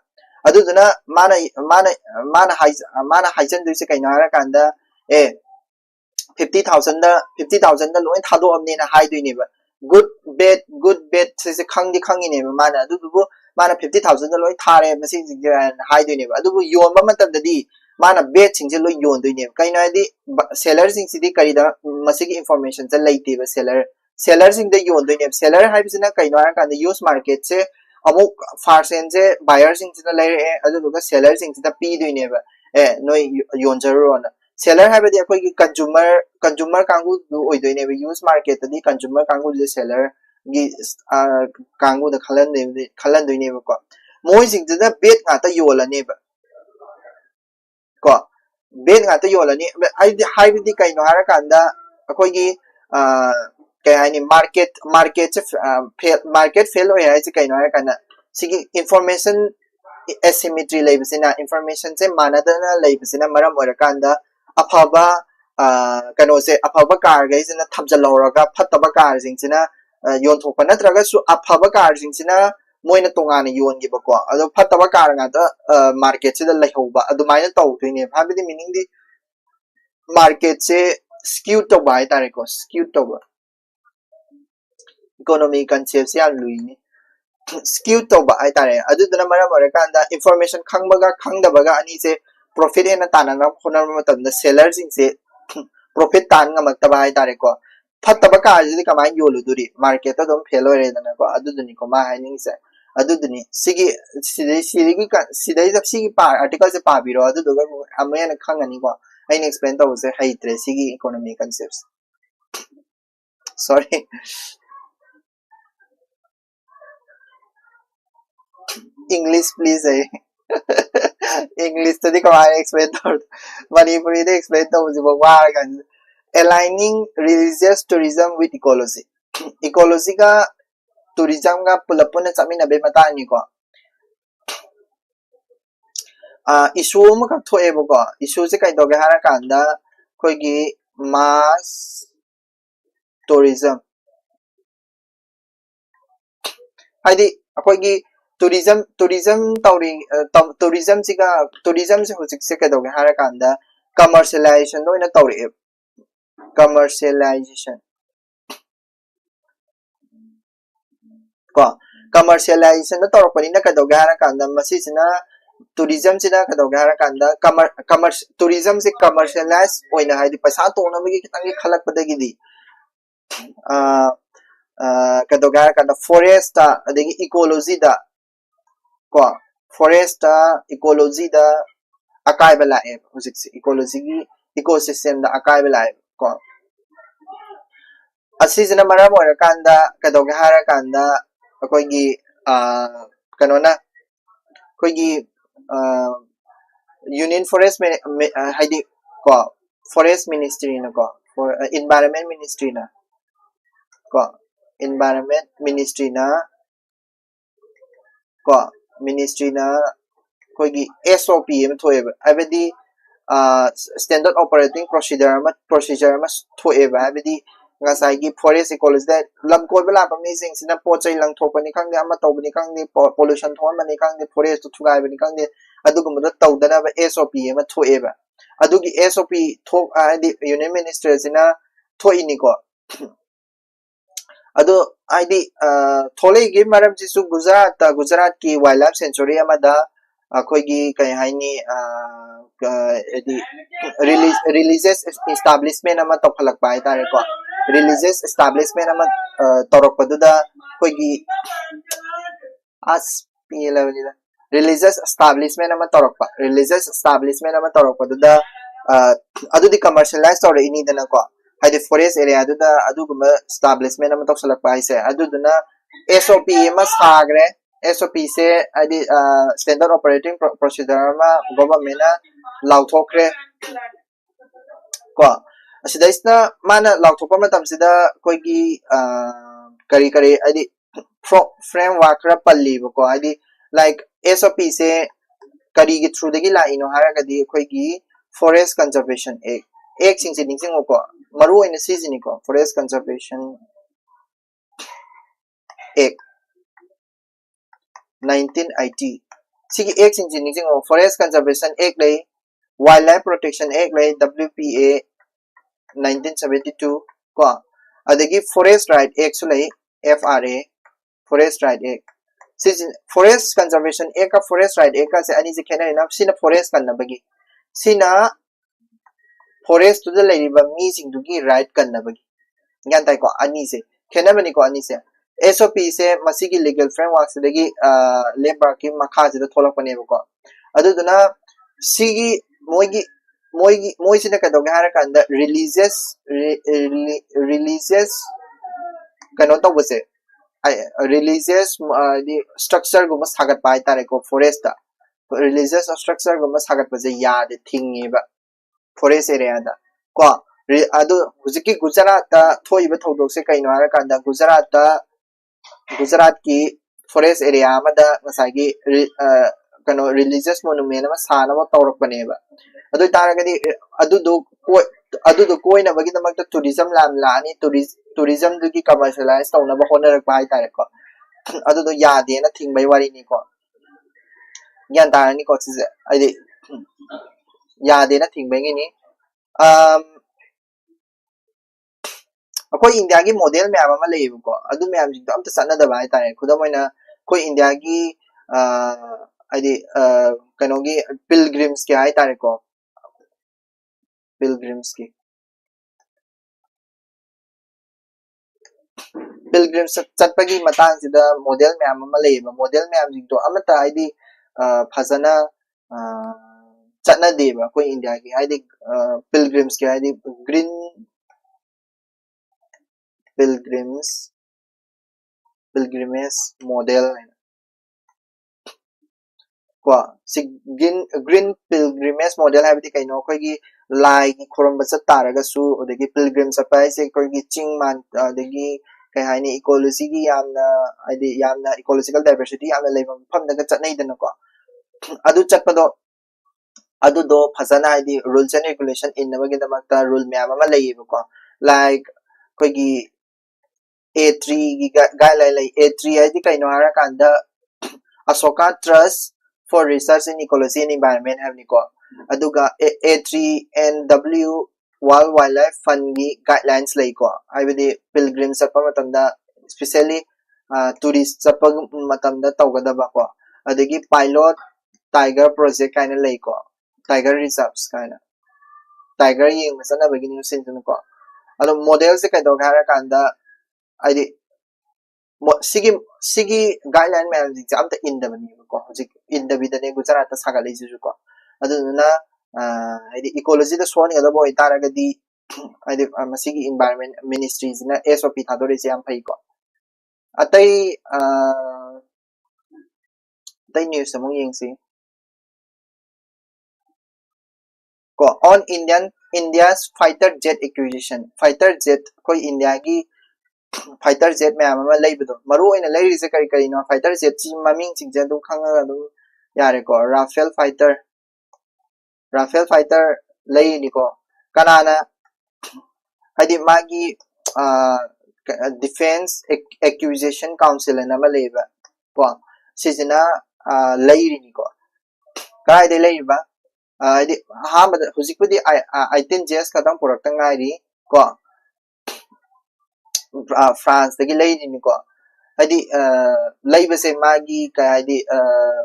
adu duna mana haijan du se kaina ra kan da 50,000 da loin thado amni na hai dui ni ba good bad se khangi ne mana adu bu mana 50,000 da loi thare masi hai dui ni ba adu bu yon ba matam da di mana bad sing je loi yon dui ni kaina di seller sing si di kari da masi ki information se laiti ba seller sing da yon dui ni seller hai bisina kaina ra kan da use market se amuk farsen je buyer sing se lai adu bu seller sing se da pi dui ni ba noi yon jaru na seller hai ba di akoi ki consumer kangu du oi doi ne use market di consumer kangu je seller gi kangu da khalan doi ne ba ko moi sing da bet nga ta yola ne ba ko bet nga ta yola ni hai di kai no hara kan da akoi gi kai ani market fail oi hai chi kai no hara kan da sigi information asymmetry leibsina information se manadana leibsina maram ora kan da afaba kano se afaba car ga isina thamjalauraga phattaba car jingsina yon thokpa natraga su afaba car jingsina moina tongana yon gi bako ado phattaba car nga da market se da laihoba adu maina taw thine habidi meaning di market se skewed to by tare ko skewed to economy concept se an luini skewed to ba ai tare adu dana mara mara kan da information khangbaga khangdabaga ani se profit hena tanana khona matam da seller sing se profit tan nga maktaba ai tare ko phattaba ka ji kamai yolu duri market ta dom fail ore dana ko adu duni ko ma hai ning se adu duni sigi sidai jab sigi pa article se pa biro adu doga amena khangani ko ai explain to se hai tre sigi economy concepts sorry English please English tadi kemarin explain to Manipuri de explain to wa kan aligning religious tourism with ecology ecology ka tourism ka pulapun na chamina be mata ni ko issue ma ka thoe bo ko issue se kai doge hara kan da koi gi mass tourism haidi akoi gi tourism tourism se hojik se kai doge hara kan da commercialization no ina tawri commercialization ko commercialization na tawrapani na ka doge hara kan da masi sina tourism sina ka doge hara kan da tourism se commercialize oina haidi paisa to na mi kitangi khalak padagi di ka doge hara kan da forest adegi ecology da ko forest ecology da akai bala e hojik se ecology gi ecosystem da akai bala ko asisina maram ora kan da ka doge hara kan da akoi gi kanona koi gi union forest haidi ko forest ministry na ko for environment ministry na ko environment ministry na ko ministry na koi gi SOP em thoeba abedi standard operating procedure ma thoeba abedi ngasai gi forest ecology da lam koi bala pa mi sing sina po chai lang thopani khang de ama tawbani khang de pollution thon mani khang de forest thugai bani khang de adugum da tawdana ba SOP ma thoeba adugi SOP thok adi union minister sina thoini ko ado id thole gi maram ji su gujarat ki wildlife sanctuary amada akoi gi kai haini edi religious establishment ama tokhalak pai tare ko religious establishment ama torok paduda koi gi as pila religious establishment ama torokpa religious establishment ama torokpa duda adudi commercialize tore ini dana ko haide forest area duda aduguma establishment ama toksalakpa haise aduduna SOP ama sagre SOP se adi standard operating procedure ama government na lauthokre ko asidaisna mana lauthokpa matamsida koigi kari kari adi framework ra palli ko adi like SOP se kari gi through dagi la ino haragadi koigi forest conservation act sing sing sing ko maru in season ko forest conservation act 1980 sigi act sing sing sing forest conservation act lay wildlife protection act lay WPA 1972 ko adagi forest right act su lay FRA forest right act forest conservation act ka forest right act ka se ani se khena ina sina forest kan na bagi sina forest to the lady ba mi sing du gi right kan na bagi ngan tai ko ani se khena bani ko ani se SOP se masigi legal framework se dagi labor ki makha se da tholak pane ko adu duna sigi moi sina ka dog hara kan da religious kano to bose religious the structure guma sagat pai tare ko forest da religious structure guma sagat ba je ya de thingi ba forest area da ko adu hujiki gujarat da thoi ba thodok se kaino ara kan da gujarat ki forest area ma da ngasai gi kano religious monument ma sana ma tawrak bane ba adu taragadi adu do koi na bagi namak tourism lam la ani tourism du ki commercialize tawna ba hona rak pai tare ko adu do ya de na thing bai wari ni ko yan ta ni ko se ai ya de na thing bai ni akoi india gi model me ama le ko adu me am jing to am ta sanna da bai tare khudam oina koi india gi ai kano gi pilgrims ki ai tare ko pilgrims chatpagi matang sida model me ama le model me am jing to amata ai phasana chatna deba koi india gi ai pilgrims ki ai green pilgrimage model ko green pilgrimage model habiti kaino koi gi lai gi khoramba chat taraga su odagi pilgrim sapai se koi gi chingman odagi kai haini ecology gi yamna ecological diversity yamna leibam famna ga chatnai dana ko adu chatpado adu do phasana haidi rules and regulation in nabagi damakta rule me ama leiba ko like koi gi A3 gi guideline lai A3 haidi kaino hara kanda Asoka Trust for Research in Ecology and Environment have ni ko aduga A3NW World Wildlife Fund gi guidelines lai ko haibidi pilgrims apa matamda especially tourist apa matamda tawgadaba ko adagi pilot tiger project kaina lai ko tiger reserves kaina tiger yeng masana bagini sin ko ado model se kai dog hara kanda ai sigi guideline me am ta in the bani ko in the bidane gujarat ta saga lei ju ko aduna ecology da soni ga boy taraga di masigi environment ministries na SOP thadore se am phai ko atai news among yeng si ko on India's fighter jet acquisition fighter jet koi India gi fighter jet me ama leibudo maru ina leiri se kari no fighter jet chi maming ching jan du khanga du yare ko Rafale fighter lei ni ko kanana hadi magi defense acquisition council na ma leiba ko sijina leiri ni ko kai de leiba hadi ha ma hujikpudi I10 JS kadam product ngai ko France dagi leiri ni ko hadi leiba se magi kai hadi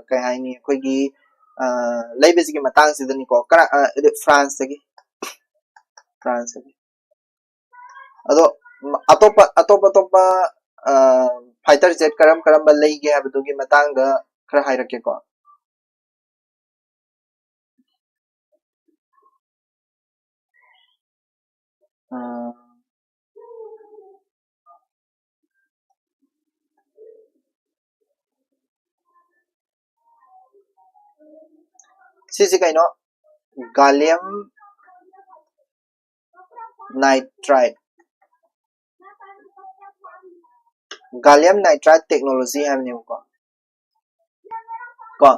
kai haini koi gi leiba se gi matang se ni ko kara France dagi ado atopa fighter jet karam ba leige habdu gi matang da khara hairake ko sisi kaino gallium nitride technology hamne ko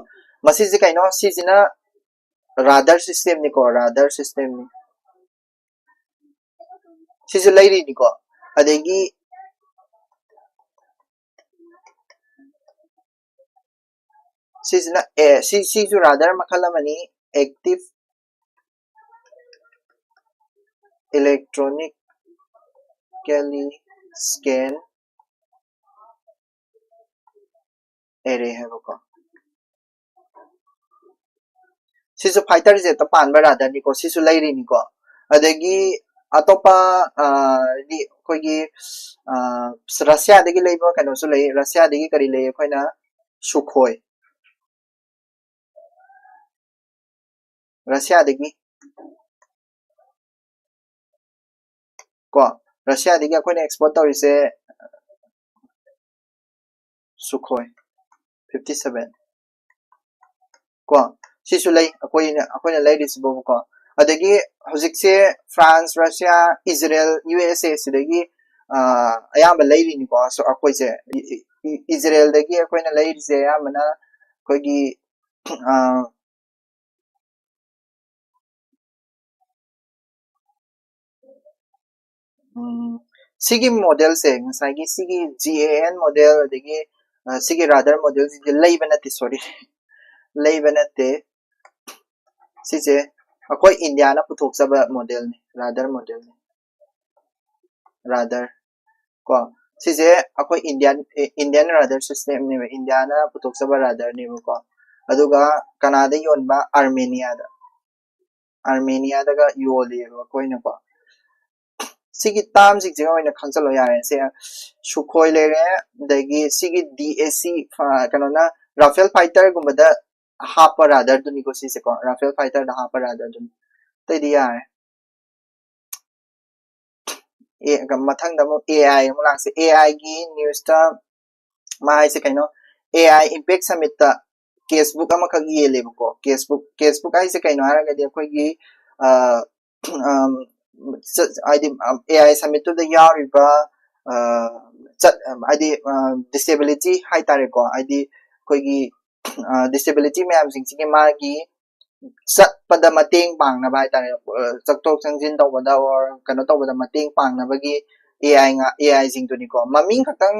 masisi kaino sisina radar system ni ko radar system ni sisi lairi ni ko adegi sisina sisu radar makalamani active electronically scan array hai ko sisu fighter je to panba radar ni ko sisu lairi ni ko adegi atopa di koigi Russia degi leiba kano su lei Russia degi kari lei koina Sukhoi Russia degi ko Russia degi akoina export tawise Sukhoi 57 ko sisu lei akoina lei disbo ko adegi hojikse France Russia Israel USA sidegi ayamba leiri ni ko so akoise Israel dagi akoina leiri se ayamana koigi sigi model se ngasagi sigi GAN model adegi sigi radar model sigi leibanate sorry leibanate sise akoi India na puthok saba model ni radar model ni radar ko sise akoi Indian radar system ni India na puthok saba radar ni ko aduga Canada yonba Armenia daga yoli ko ina ko sigi tam sig jing oina khansalo yare se Sukhoi lere dagi sigi DAC kanona Rafale fighter gumbada hapa radar duni ko sise ko Rafale fighter da hapa radar duni tai di yare mathang da mo AI mo lang se AI gi news ta mai se kaino AI impact summit ta casebook ama khag yele ko casebook ai se kaino hara ga de khoi gi AI summit to the yariba disability hai tare ko id koigi disability mayam sing sing magi sat pada mateng pang na bai tare chaktok changjin tawada or kano tawada mateng pang na bagi AI sing to ni ko maming khatang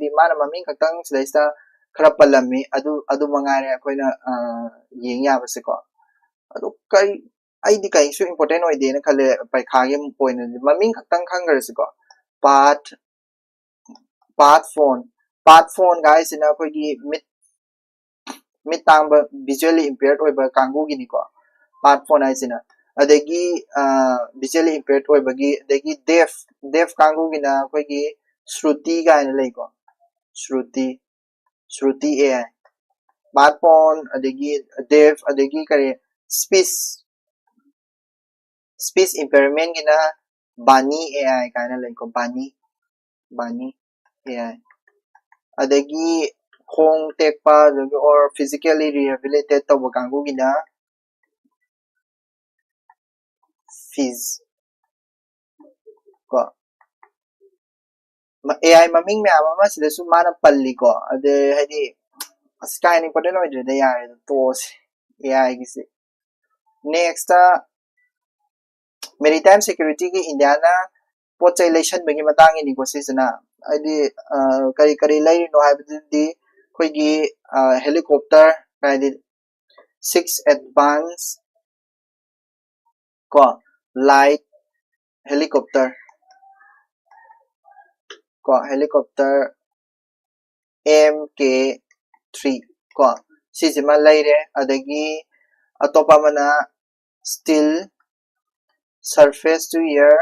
di mana maming khatang sila khara palami adu mangare akoina yeng ya base ko adu kai ID kai su important oi de na khale pai khage point maming khatang khangar se ko path phone guys ina koi gi mid tang ba visually impaired oi ba kangu gi ni ko path phone ai sina adegi visually impaired oi ba gi adegi deaf kangu gi na koi gi shruti ga ina lei ko shruti AI path phone adegi deaf adegi kare speech impairment gina Bani AI kana lai ko Bani AI adagi khong tekpa or physically rehabilitated to kangu gina Fiz ko AI maming me ama sida su mana palli ko ade hadi askai ni important oi de ya to AI gi se next maritime security ki India na pochai election bagi matang ni ko sisna adi kari lai no habdi koi gi helicopter kadi 6 advance ko light helicopter MK3 ko sisima laire adagi atopa mana still surface to air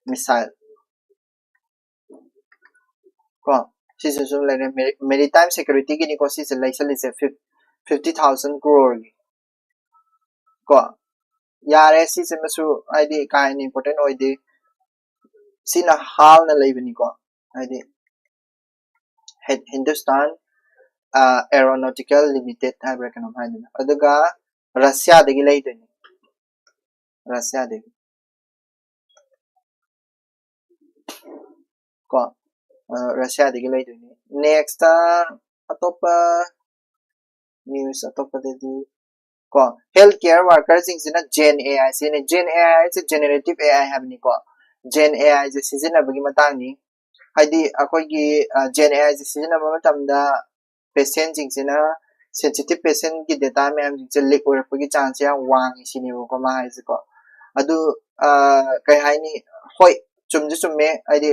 missile ko sisu laire maritime security ki ni ko sisu laisal is 50,000 crore ko yare sisima su id kind important oi de sina hal na leibani ko id Hindustan Aeronautical Limited hybrid kanam haidina aduga Russia dagi laidini Russia dagi ko Russia dagi laidini next atopa news atopa dadi ko healthcare workers sing Gen AI sine Gen AI is generative AI habni ko Gen AI is sizinabagi matangni haidi akoigi Gen AI is sizinaba matamda patient sing sensitive patient ki data ma'am jing leak oirapagi chance ya wang isini ko ma haise ko adu kai haini hoi chumji chumme haidi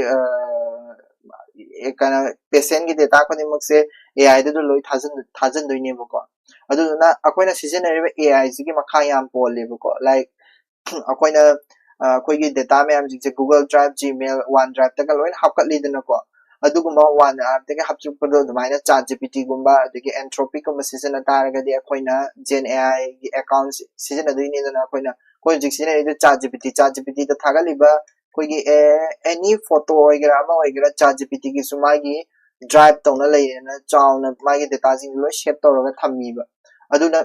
kana patient ki data ko nimok se AI du loi thajan doine ko adu na akoina seasonary AI gi makha yam pole ko like akoina akoigi data ma'am jing Google Drive Gmail OneDrive ta ka loi hapkatli dana ko aduguma one tege hapchupado dumaina chat gpt gumba adigi anthropic gumba season taragadi akoina Gen AI gi accounts season aduini dana akoina koi jiksine idu chat gpt da thagaliba koigi any photo oigera ama oigera chat gpt gi sumagi drive tawna leina chawna magi data jing lo shape tawraga thammiba aduna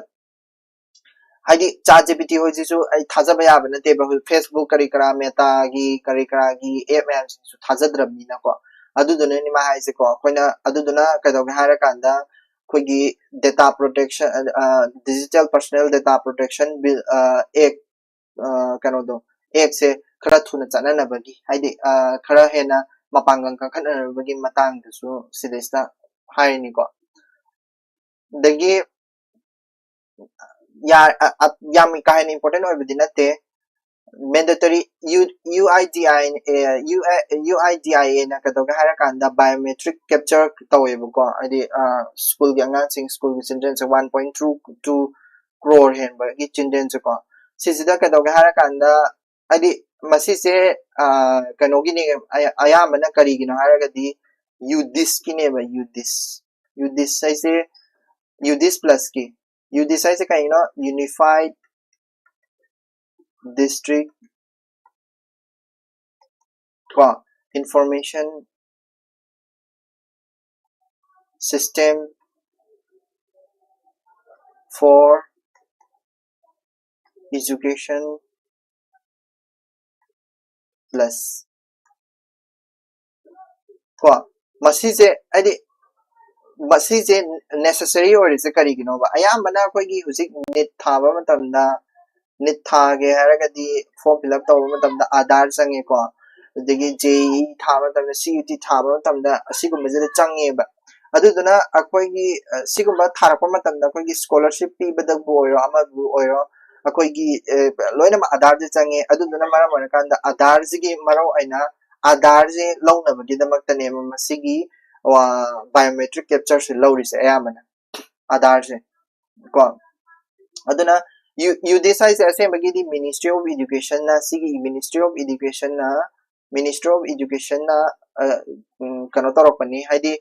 haidi chat gpt hojisu ai thajaba yaba na teba Facebook kari kara meta gi kari kara gi app ma'am su thajadrabni na ko aduduna ni ma haise ko koina aduduna kadoge hara kanda koigi data protection digital personal data protection bill ek kano do ek se khara thuna chanana bagi haidi khara hena mapangang kangkhan bagi matang su sidesta haini ko dagi ya yami kahen important oi bidinate mandatory UIDIA na kadoga harakanda biometric capture tawebo ko adi school gi angangsing school gi children 1.2 crore hen ba gi children ko sisida kadoga harakanda adi masise kanogi ni ayamana kari gi no haragadi UDIS ki ne ba UDIS sai se UDIS plus ki UDIS sai se kaino unified district information system for education plus ko masise adi masise necessary or is kari gino ba ayambana koigi husik net thaba matamda net thage haragadi form fill up tawba matamda Aadhaar change ko adigi JEE thaba matamda CET thaba matamda asigumba jada change ba aduduna akoigi sigumba tharakpa matamda akoigi scholarship pibadabu oiro amabu oiro akoigi loina ma Aadhaar je change aduduna maram orakanda Aadhaar jigi maro aina Aadhaar je launabagi damaktane masigi biometric capture se lauris ayamana Aadhaar se ko aduna UDIS is asembagi di Ministry of Education na sigi Ministry of Education na kano taropani haidi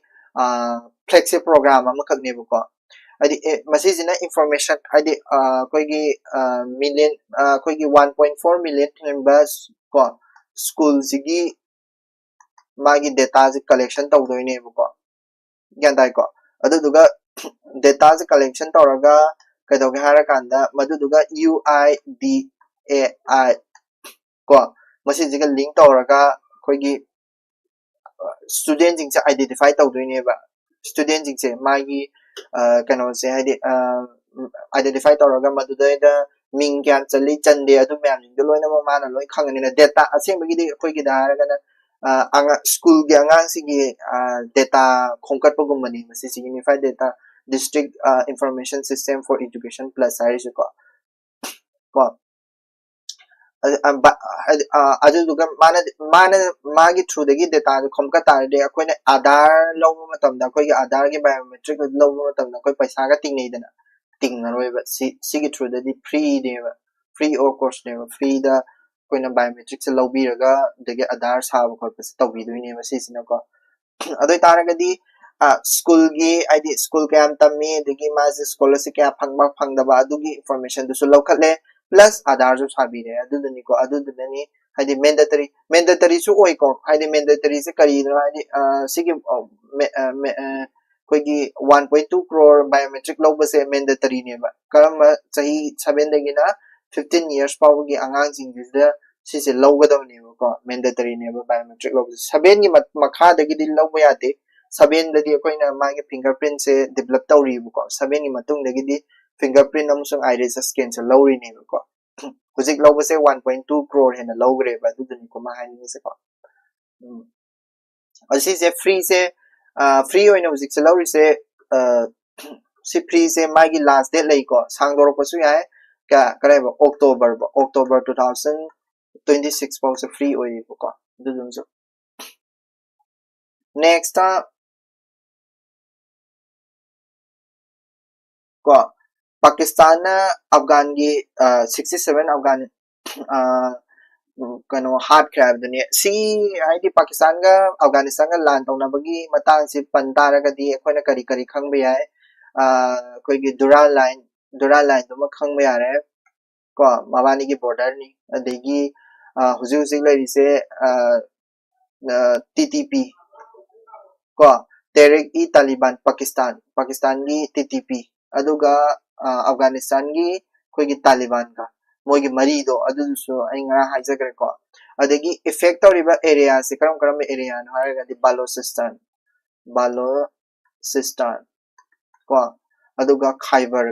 flexi program amakak nebu ko haidi masisina information haidi koigi million koigi 1.4 million members ko school sigi magi data collection tawdoine bu ko gyandai ko aduduga data collection tawraga kadoge harakanda maduduga UIDAI ko masijiga link tawraga koigi student jing se identify tawdoine ba student jing se magi kano se haidi identify tawraga maduda ming kyan chali chande adu myam jing loina ma mana loi khangani na data asembagi di koigi da haragana school gi angang sigi data khongkat pagumani masisi unified data district information system for education plus harise ko aduduga mana magi through dagi data khomka tarde akoina Aadhaar lawba matamda akoigi Aadhaar gi biometric lawba matamda akoi paisa ga tingnei dana tingnaroiba sigi through dadi free deba free or course deba free da koina biometric se lawbiraga dagi Aadhaar saba khotpa se tawbidoine ba sisina ko adoi taragadi school gi id school kayam tammi dagi mas scholarship kya phangdaba adugi information dusu lawkhatle plus Aadhaar jo sabire adudani ko adudani haidi mandatory su oi ko haidi mandatory se kari no haidi sigi ꯑꯩꯈꯣꯏꯒꯤ 1.2 crore biometric ꯂꯧꯕꯁꯦ mandatory ꯅꯦꯕ ꯀꯔꯝꯕ ꯆꯍꯤ 7 ꯗꯒꯤꯅ 15 years ꯐꯥꯎꯕꯒꯤ ꯑꯉꯥꯡꯁꯤꯡꯁꯤꯗ ꯁꯤꯁꯦ ꯂꯧꯒꯗꯕꯅꯦꯕꯀꯣ mandatory ꯅꯦꯕ biometric ꯂꯧꯕꯁꯦ 7 ꯒꯤ ꯃꯈꯥꯗꯒꯤꯗꯤ ꯂꯧꯕ ꯌꯥꯗꯦ 7 ꯗꯗꯤ ꯑꯩꯈꯣꯏꯅ ꯃꯥꯒꯤ fingerprint ꯁꯦ develop ꯇꯧꯔꯤꯕꯀꯣ 7 ꯒꯤ ꯃꯇꯨꯡꯗꯒꯤꯗꯤ fingerprint ꯑꯃꯁꯨꯡ iris scan ꯁꯦ ꯂꯧꯔꯤꯅꯦꯕꯀꯣ ꯍꯧꯖꯤꯛ ꯂꯧꯕꯁꯦ 1.2 crore ꯍꯦꯟꯅ ꯂꯧꯒ꯭ꯔꯦꯕ ꯑꯗꯨꯗꯨꯅꯤꯀꯣ ꯃꯥ ꯍꯥꯏꯅꯤꯡꯉꯤꯁꯦꯀꯣ ꯑꯁꯤꯁꯦ ꯐ꯭ꯔꯤꯁꯦ ꯐ꯭ꯔꯤ ꯑꯣꯏꯅ ꯍꯧꯖꯤꯛꯁꯦ ꯂꯧꯔꯤꯁꯦ ꯁꯤ ꯐ꯭ꯔꯤꯁꯦ ꯃꯥꯒꯤ ꯂꯥꯁ ꯗꯦꯠ ꯂꯩꯀꯣ ꯁꯥꯡꯗꯣꯔꯛꯄꯁꯨ ꯌꯥꯏ ꯀꯔꯥꯏꯕ ꯑꯣꯛꯇꯣꯕꯔ 2026 ꯐꯥꯎꯁꯦ ꯐ꯭ꯔꯤ ꯑꯣꯏꯌꯦꯕꯀꯣ ꯑꯗꯨꯗꯨꯅꯁꯨ ꯅꯦꯛꯁꯇ ꯀꯣ ꯄꯥꯀꯤꯁꯇꯥꯟꯅ ꯑꯐꯒꯥꯟꯒꯤ 67 ꯑꯐꯒꯥꯟ kano hard crab duni si haidi pakistan ga afghanistan ga lan tong na bagi matang si pantara ga di akhoi na kari kari khang ba yai koi gi dural line to ma khang ba yare ko mabani gi border ni adegi huju huju lai ri se ttp ko Tehrik e Taliban Pakistan gi ttp aduga afghanistan gi koi gi Taliban ka moigi mari do adusu ai nga haijagre ko adegi effect toriba area se karam area no haraga di Balochistan ko aduga Khyber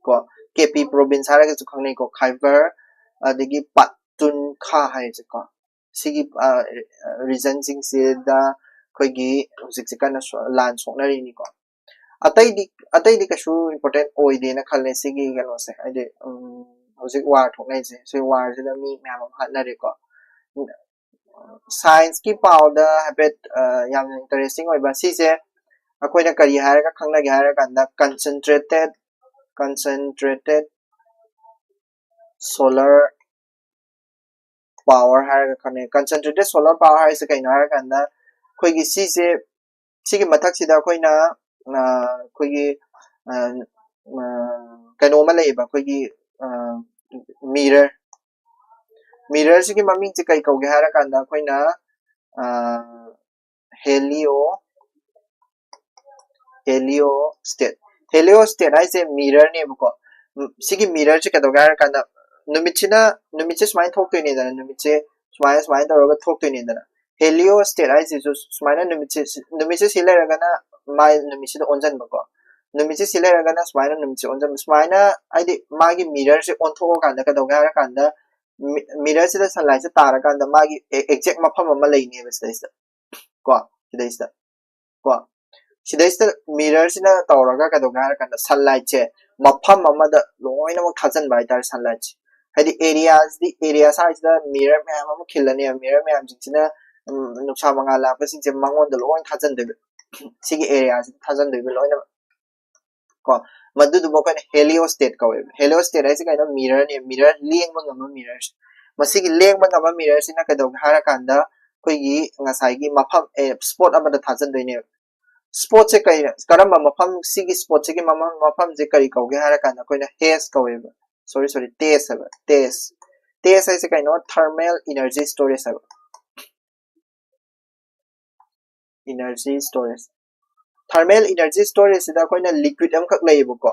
ko KP province haraga su khangnai ko Khyber adegi Pakhtunkhwa haije ko sigi region sing se da koigi hujik kana lan soknari ni ko atai di kasu important oide na khalle sigi galo se ade hojik war thoknai se so war se da mi myam hatna re ko science ki powder habit yam interesting oi ba si se akoi na kari hara ka khangna ge hara kan da concentrated solar power hara ka ne concentrated solar power hara se kai na hara kan da koi gi si se sigi mathak sida koi na koigi kano ma leiba koigi mirror sigi maming se kai kauge hara kanda koina heliostat ai se mirror ne buko sigi mirror se kadau hara kanda numitse smain thokte ne dana numitse smain tawga thokte ne dana heliostat ai se so smaina numitse silera gana mai numitse da onjan bako numitse silera gana smaina numitse onjan smaina aidi magi mirror se on thoka kanda kadau hara kanda mirror se da sunlight se tara kanda magi exact mafam ama leine ba sida ko sidaista mirror sina tawraga kadau hara kanda sunlight se mafam ama da loina ma khajan bai tar sunlight haidi area size da mirror me ama khilani mirror me am sina nuksa mangala pa sing se mangon da loin khajan de sigi area se khajan de loina ko madu du bokan heliostat ko heliostat ai se kaina mirror leng ba ngam mirror masigi leng ba ngam mirror sina kadau hara kanda koi gi ngasai gi mafam spot amada khajan de ne spot se kai karamba mafam sigi spot se gi mafam je kari kauge hara kanda koina haze ko sorry TES ai se kaina thermal energy storage thermal energy storage sida koina liquid am khak lei ko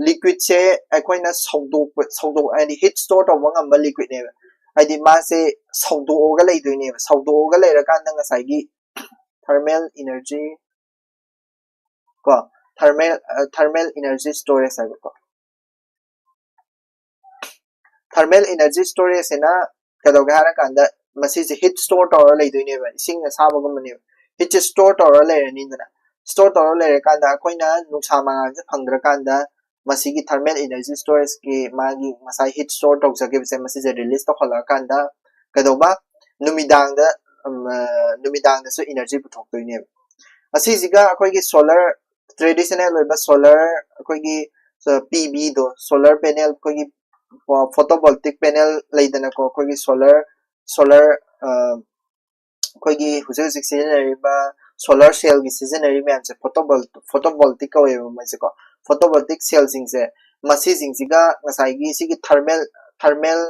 liquid se koina sawdo ani heat store to wang am liquid ne adi ma se sawdo ga lei doi ne sawdo ga lei ra kan nga sai gi thermal energy ko thermal energy storage ko thermal energy storage na kadau ga hara kan da masi se heat store to lei doi ne ba sing na sa ba gum ne heat store to lei ni na store to lei kan da koina nuksa ma se phangdra kan da masigi thermal energy storage ki magi masai heat store to jage se masi je release to khala kan da kadau ba numidang da so energy puthok doi ne asi jiga akoi gi solar traditional oi ba solar akoi gi PV do solar panel akoi gi photovoltaic panel leidana ko akoi gi solar akoi gi hujik season ba solar cell gi season me am se photovoltaic ko e ma se ko photovoltaic cell sing se masi jing jiga ngasai gi sigi thermal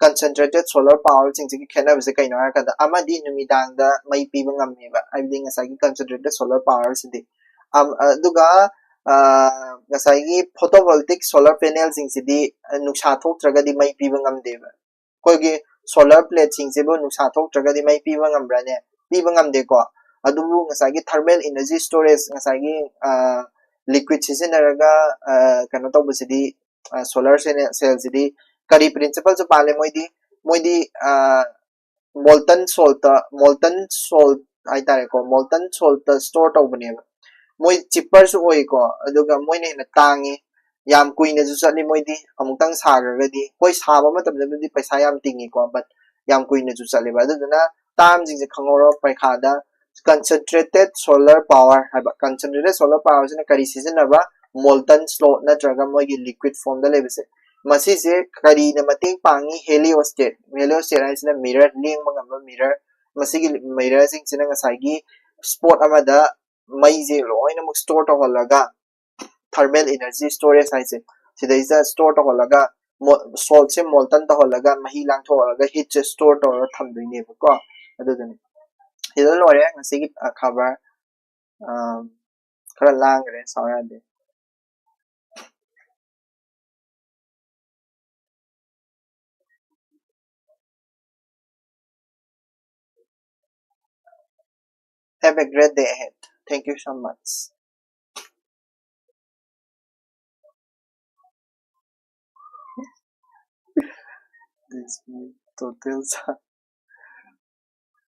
concentrated solar power sing sigi khenabase kaino harakada amadi numidangda mai piba ngamneba haibdi ngasagi concentrated solar power sidi aduga ngasagi photovoltaic solar panel sing sidi nuksa thoktragadi mai piba ngamdeba koigi solar plate sing sibu nuksa thoktragadi mai piba ngambrane piba ngamde ko adubu ngasagi thermal energy storage ngasagi liquid sizinaraga kano tawbasidi solar cell sidi kari principle so pale moidi molten salt ai tare ko molten salt store tawbane moi cheaper su oi ko aduga moine na tangi yam kuina ju chali moidi amutang sagragadi koi saba matamdadi paisa yam tingi ko but yam kuina ju chali ba aduna tam jing je khangoro paikha concentrated solar power haba concentrated solar power sina kari season ba molten salt na traga moigi liquid form da lebese masi se kari na mating pangi heliostat ai sina mirror leng mangam mirror masi gi mirror sing sina ngasai gi spot amada mai je loina muk store to holaga thermal energy storage hai se sida is store to holaga salt se molten to holaga mahi lang to holaga heat se store to thamdoi ne ko adudani sida lore ngasi gi cover khara lang re sawya de have a great day ahead. Thank you so much. This totals